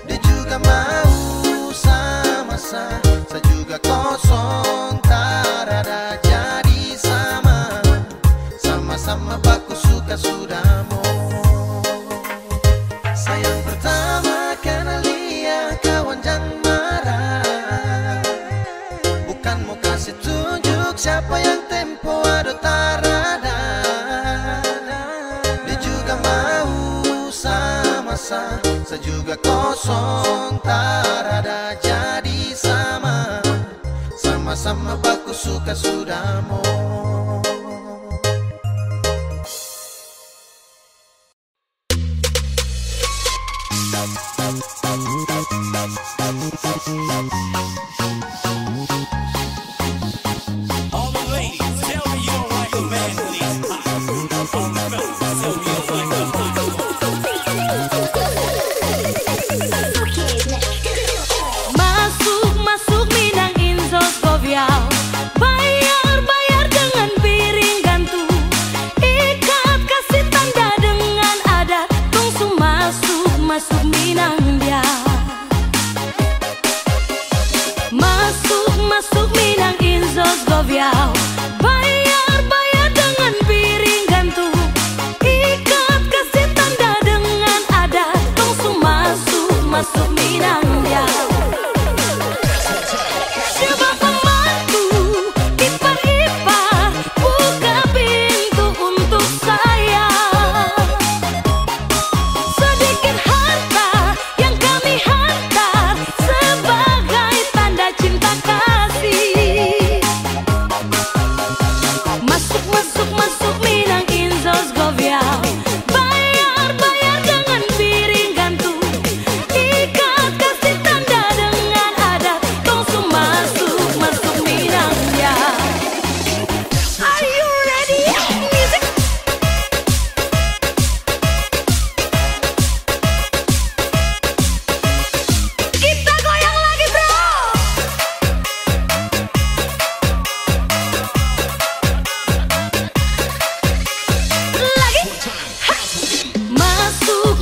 Dia juga mau sama saya juga kosong tarada. Jadi sama-sama baku suka sudah mau. Sayang pertama kenal dia kawan jangan marah. Bukan mau kasih tunjuk siapa yang tempo ada tarada. Dia juga mau sama saya juga kosong tarada. Jadi sama-sama baku suka sudah mau. All the ladies, tell me you don't like a man when he's hot. All the fellas, tell me you don't like a hot. Masuk Minang Inzos Govial. Bayar dengan piring gantung. Ikat kasih tanda dengan adat. Tungsu masuk Minang dia. Masuk Minang Inzos Govial. Bayar dengan piring gantung. Ikat kasih tanda dengan adat. Tungsu masuk Minang dia. Coba pembantu ipar-ipar buka pintu untuk saya. Sedikit harta yang kami hantar sebagai tanda cinta kasih. Masuk Minang Inzos Govial. Bayar dengan piring gantung. Ikat kasih tanda dengan adat. Tungsu masuk Minang dia. Are you ready? Music. Kita goyang lagi bro. Lagi.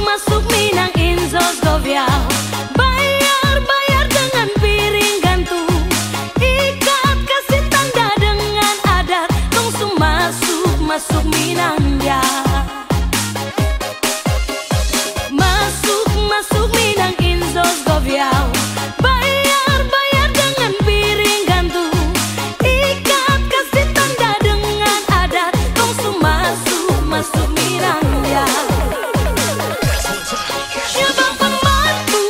Masuk Minang Inzos Govial. Bayar dengan piring gantung. Ikat kasih tanda dengan adat. Tungsu masuk Minang dia. Masuk Minang Inzos Govial. Bayar dengan piring gantung. Ikat kasih tanda dengan adat. Tungsu masuk Minang dia. Coba pembantu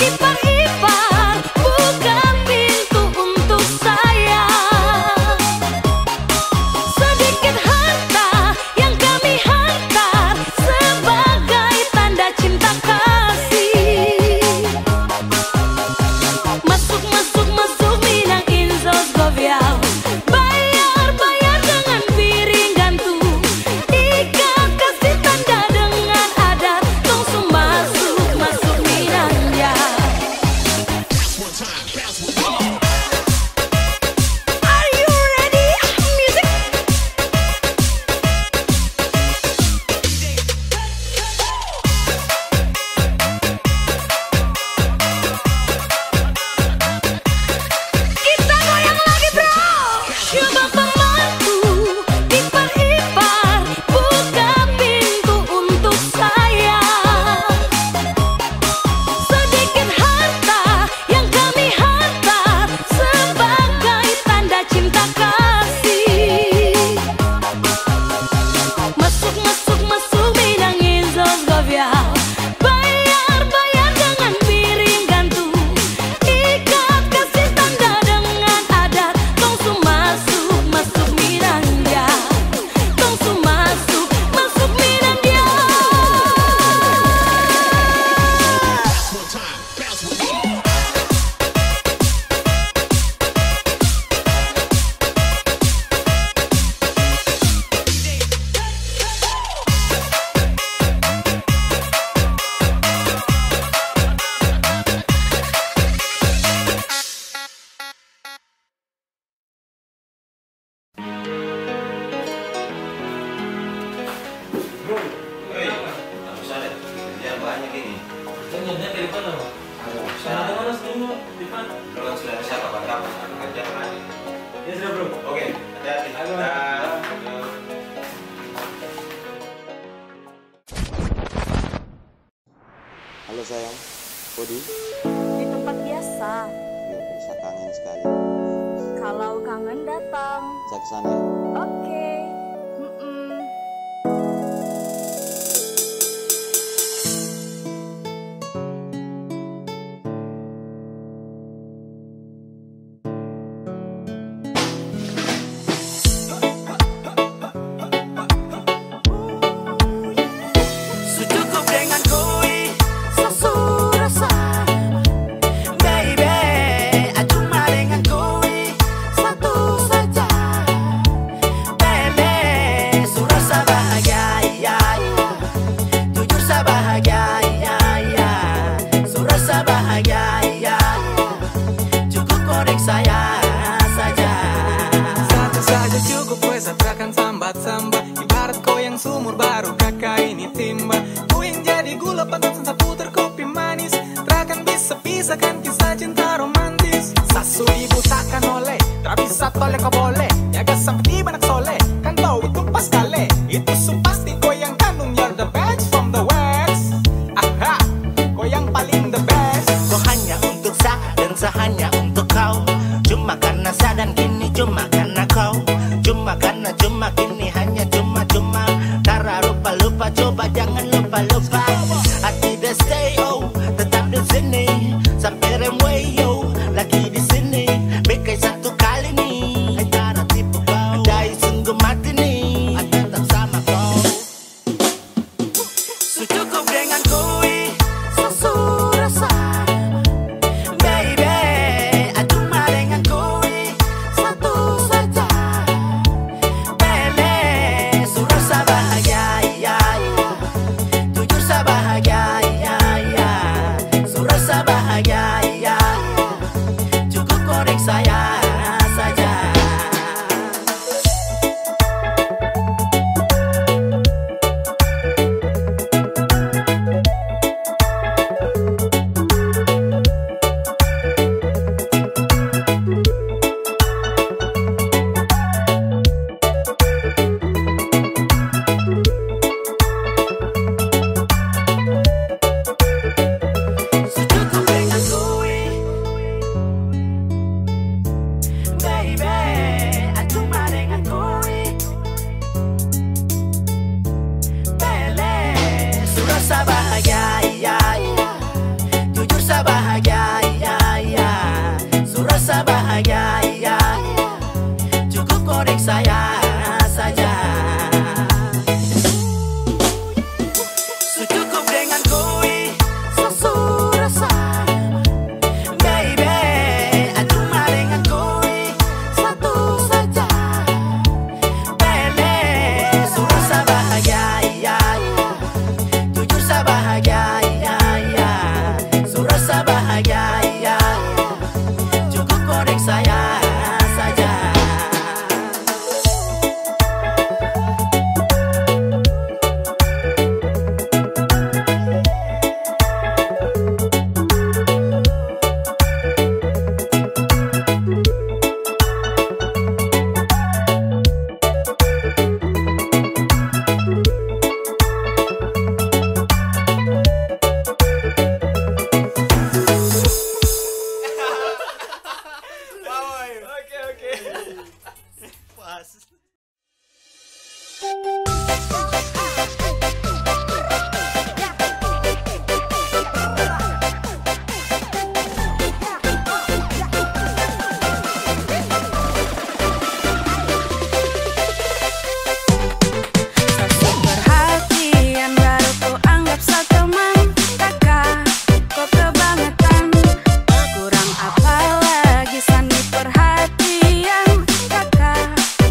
ipar-ipar buka pintu untuk saya. Sedikit harta yang kami hantar sebagai tanda cinta kasih. Masuk Minang Inzos Govial. Bayar dengan piring gantung. Ikat kasih tanda dengan adat. Tungsu masuk Minang dia. Are you ready? Music. Kita goyang lagi bro. Coba pembantu ipar-ipar buka pintu untuk saya. Sedikit harta yang kami hantar Memang sudah bisa kapan kerja kan? Ya sudah bro. Oke, hati-hati. Halo sayang, Bodi. Di tempat biasa. Ya, bisa kangen sekali. Kalau kangen datang. Saya kesana ya. Oke. Cukup dengan kui sesurasa, baby. Cuma dengan kui satu saja, bele. Surasa bahagia, ya, ya. Jujur sa bahagia, ya, ya. Surasa bahagia, ya, ya. Cukup korek saya saja. Satu saja cukup, wes takkan sambat-sambat. Ibarat kau yang sumur baru kakak ini timba. Ku yang jadi gula padat sensa putar kopi manis. Takkan bisa pisahkan kisah cinta romantis. Sasu ibu takkan oleh, tak bisa toleh kau boleh. Jaga sampai tiba nak soleh, kan tahu itu pas kali. Itu supasti kau yang kandung, you're the best from the west. Aha, kau yang paling the best. Kau hanya untuk sa dan sa hanya untuk kau. Cuma karena sa dan kini cuma karena kau. Cuma karena cuma kini hanya cuma-cuma. Tara lupa-lupa, coba jangan lupa-lupa. Hati dah stay, oh, tetap di sini. Sampai remway, yo, lagi di sini. Bekai satu kali nih. Antara tipu kau, dai sungguh mati nih. Tetap sama kau. Cukup dengan kui sesurasa, baby. Cuma dengan kui satu saja, bele. Surasa bahagia, ya, ya. Jujur sa bahagia, ya, ya. Surasa bahagia, ya, ya. Cukup korek saya saja. Cukup dengan kui, baby. Cuma dengan kui, bele. Surasa bahagia, ya, ya. Jujur sa bahagia, ya, ya. Surasa bahagia, ya, ya. Cukup korek saya saja. Cukup dengan kui sesurasa, baby. Cuma dengan kui satu saja, bele. Surasa bahagia, ya, ya. Jujur sa bahagia, ya, ya. Surasa bahagia, ya, ya. Cukup korek saya saja. Perhatian baru ku anggap seteman. Kakak, kok kebangetan. Kurang apa lagi sandi perhatian. Kakak,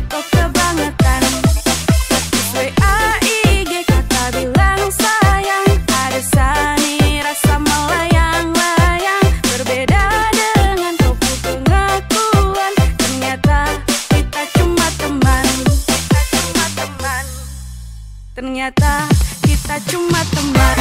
kok kebangetan. WA IG kata bilang sayang. Ada sani rasa melayang-layang. Berbeda dengan kau pengakuan. Ternyata kita cuma teman. Ternyata kita cuma teman.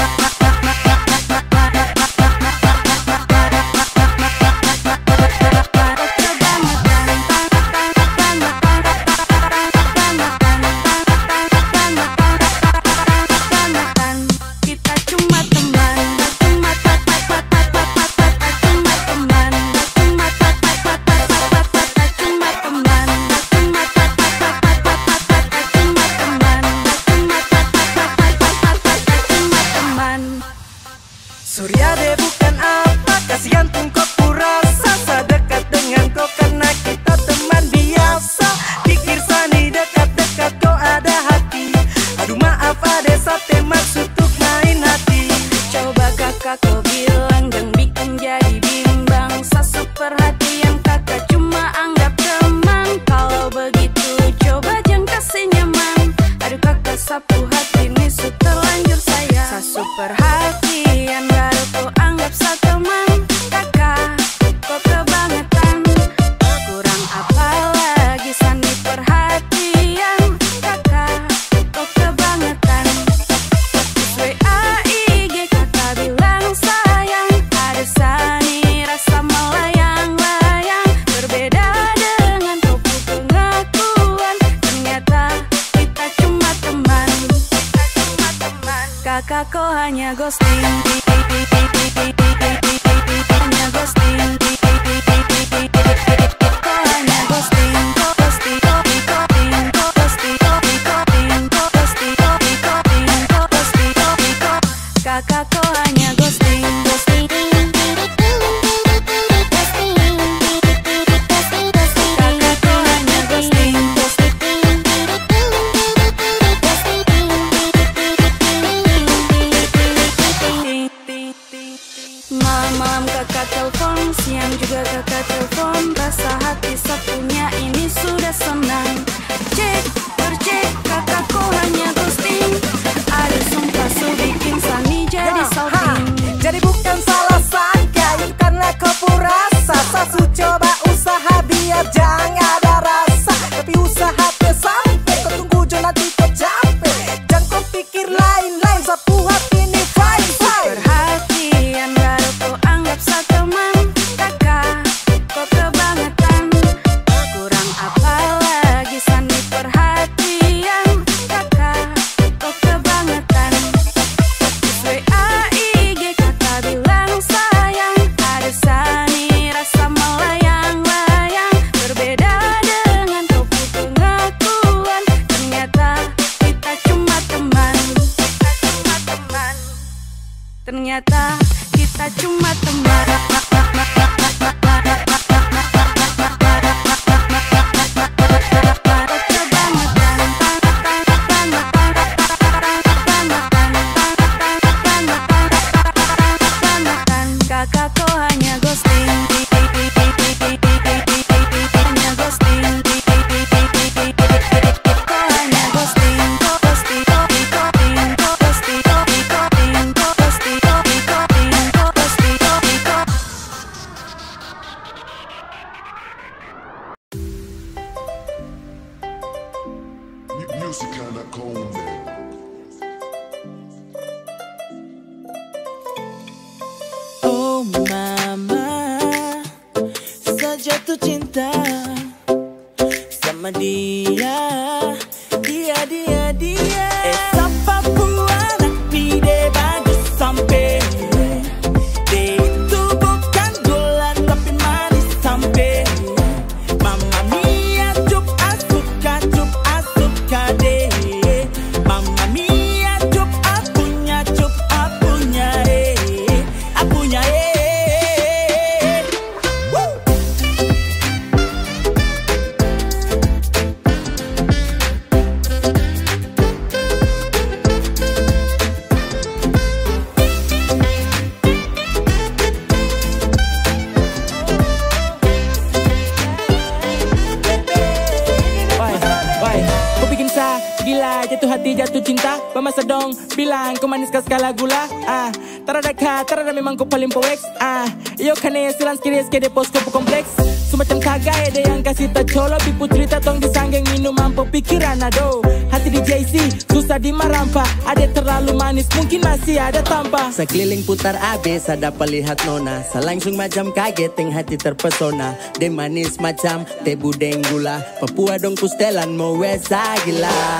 Kakak kau hanya ghosting, hanya ghosting. Kau hanya ghosting, ghosting, ghosting, ghosting, ghosting, ghosting, ghosting, ghosting. Kakak kau hanya ghosting, ghosting. Malam-malam kakak telepon, siang juga kakak telepon. Rasa hati satunya ini sudah senang. Cek, bercek, kakak kau hanya ghosting. Ada sumpah su bikin Sani jadi salting. Jadi bukan salah sangka, itu karena kau pun rasa. Sasu coba usaha biar jangan ada rasa. Tapi usaha tersampai, kau tunggu jo nanti kau capek. Jangan kau pikir lain-lain, sapu hati ini fine-fine. Perhatian baru kau anggap teman. Kakak, kau kebangetan. Kurang apa lagi Sani perhatian. Kakak, kau kebangetan. WA IG kakak bilang sayang. Ada Sani rasa melayang-layang. Berbeda dengan kau butuh ngakuan. Ternyata kita cuma teman. Ternyata kita cuma teman. Kakak kau hanya ghosting, hanya ghosting. Kau hanya ghosting, ghosting, ghosting, ghosting, ghosting, ghosting, ghosting, ghosting. Music kinda cold, man. Oh mama, sejatuh cinta sama dia. Siapa buat pide baju sampai. Dia itu bukan gula tapi manis sampai. Mama mia cup asuka deh. Mama mia cup apunya apunya Woo! Kau bikin sa gila, jatuh hati, jatuh cinta. Bermasa dong, bilang kau manis kah skala gula. Tarada memang kau paling poeks. Iyo kane silang skide pos kau kompleks. Semacam kagak ada yang kasih tak colo. Pipu cerita tong disanggeng minum mampu pikiran ado. Hati di JC, susah dimarampa. Ada terlalu manis, mungkin masih ada tanpa. Sekeliling putar abis, ada pelihat nona. Langsung macam kaget, yang hati terpesona. De manis macam teh budeng gula. Papua dong pustelan mau wesa gila.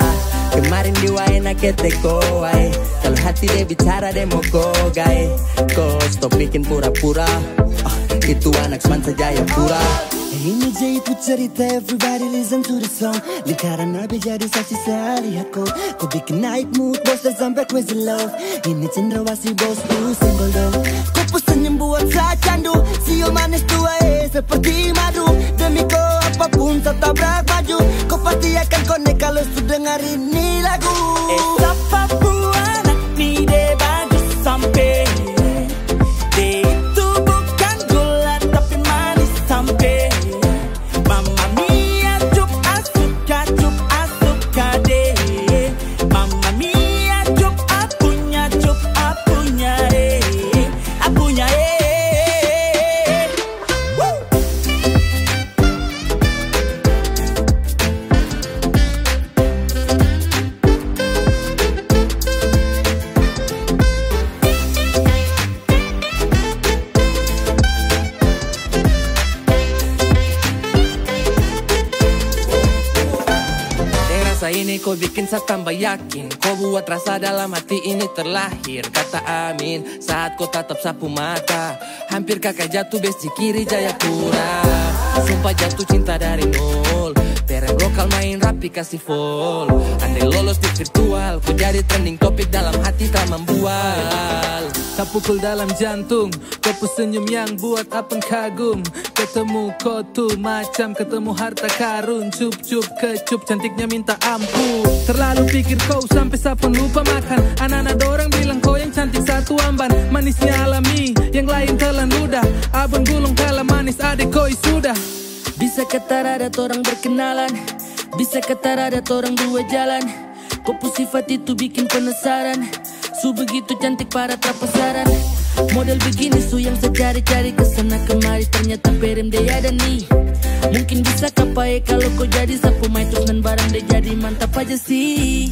Kemarin di waena keteko ay. Kalau hati dia bicara dia mau kogai. Kau stop bikin pura-pura. Itu anak semansa Jayapura. Ini jahit cerita, everybody listen to the song. Lingkaran nabi jadi saksi saya lihat kau. Kau bikin naik mood, bos dan sampai crazy love. Ini cendrawasih bos tuh senggol dong. Kau pesan yang buat saya candu. Sio manis tua seperti madu. Demi kau apapun tak tabrak baju. Kau pasti akan connect kalau sudah dengar ini lagu. Siapa buat pide baju sampai. Mama mia cup asuka deh. Mama mia cup apunya Woo! ini kau bikin saya tambah yakin. Kau buat rasa dalam hati ini terlahir kata amin saat kau tatap sapu mata. Hampir kakak jatuh besti kiri Jayapura. Sumpah jatuh cinta dari nol. Tereng lokal main rapi kasih fall. Andai lolos di virtual, kau jadi trending topik dalam hati tak membual. Tak pukul dalam jantung, kau senyum yang buat apeng kagum. Ketemu kau tuh macam ketemu harta karun. Cup-cup kecup cantiknya minta ampun. Terlalu pikir kau sampai saya pun lupa makan. Anak-anak dorang bilang kau yang cantik satu amban. Manisnya alami, yang lain telan ludah. Abang gulung kalah manis adek koi sudah. Bisa kata ada orang berkenalan, bisa kata ada orang dua jalan. Kau sifat itu bikin penasaran. Su begitu cantik para terpasaran. Model begini su yang saya cari-cari kesana kemari. Ternyata perem dia ada nih. Mungkin bisa kapai kalau kau jadi sapu maitus dan barang dia jadi mantap aja sih.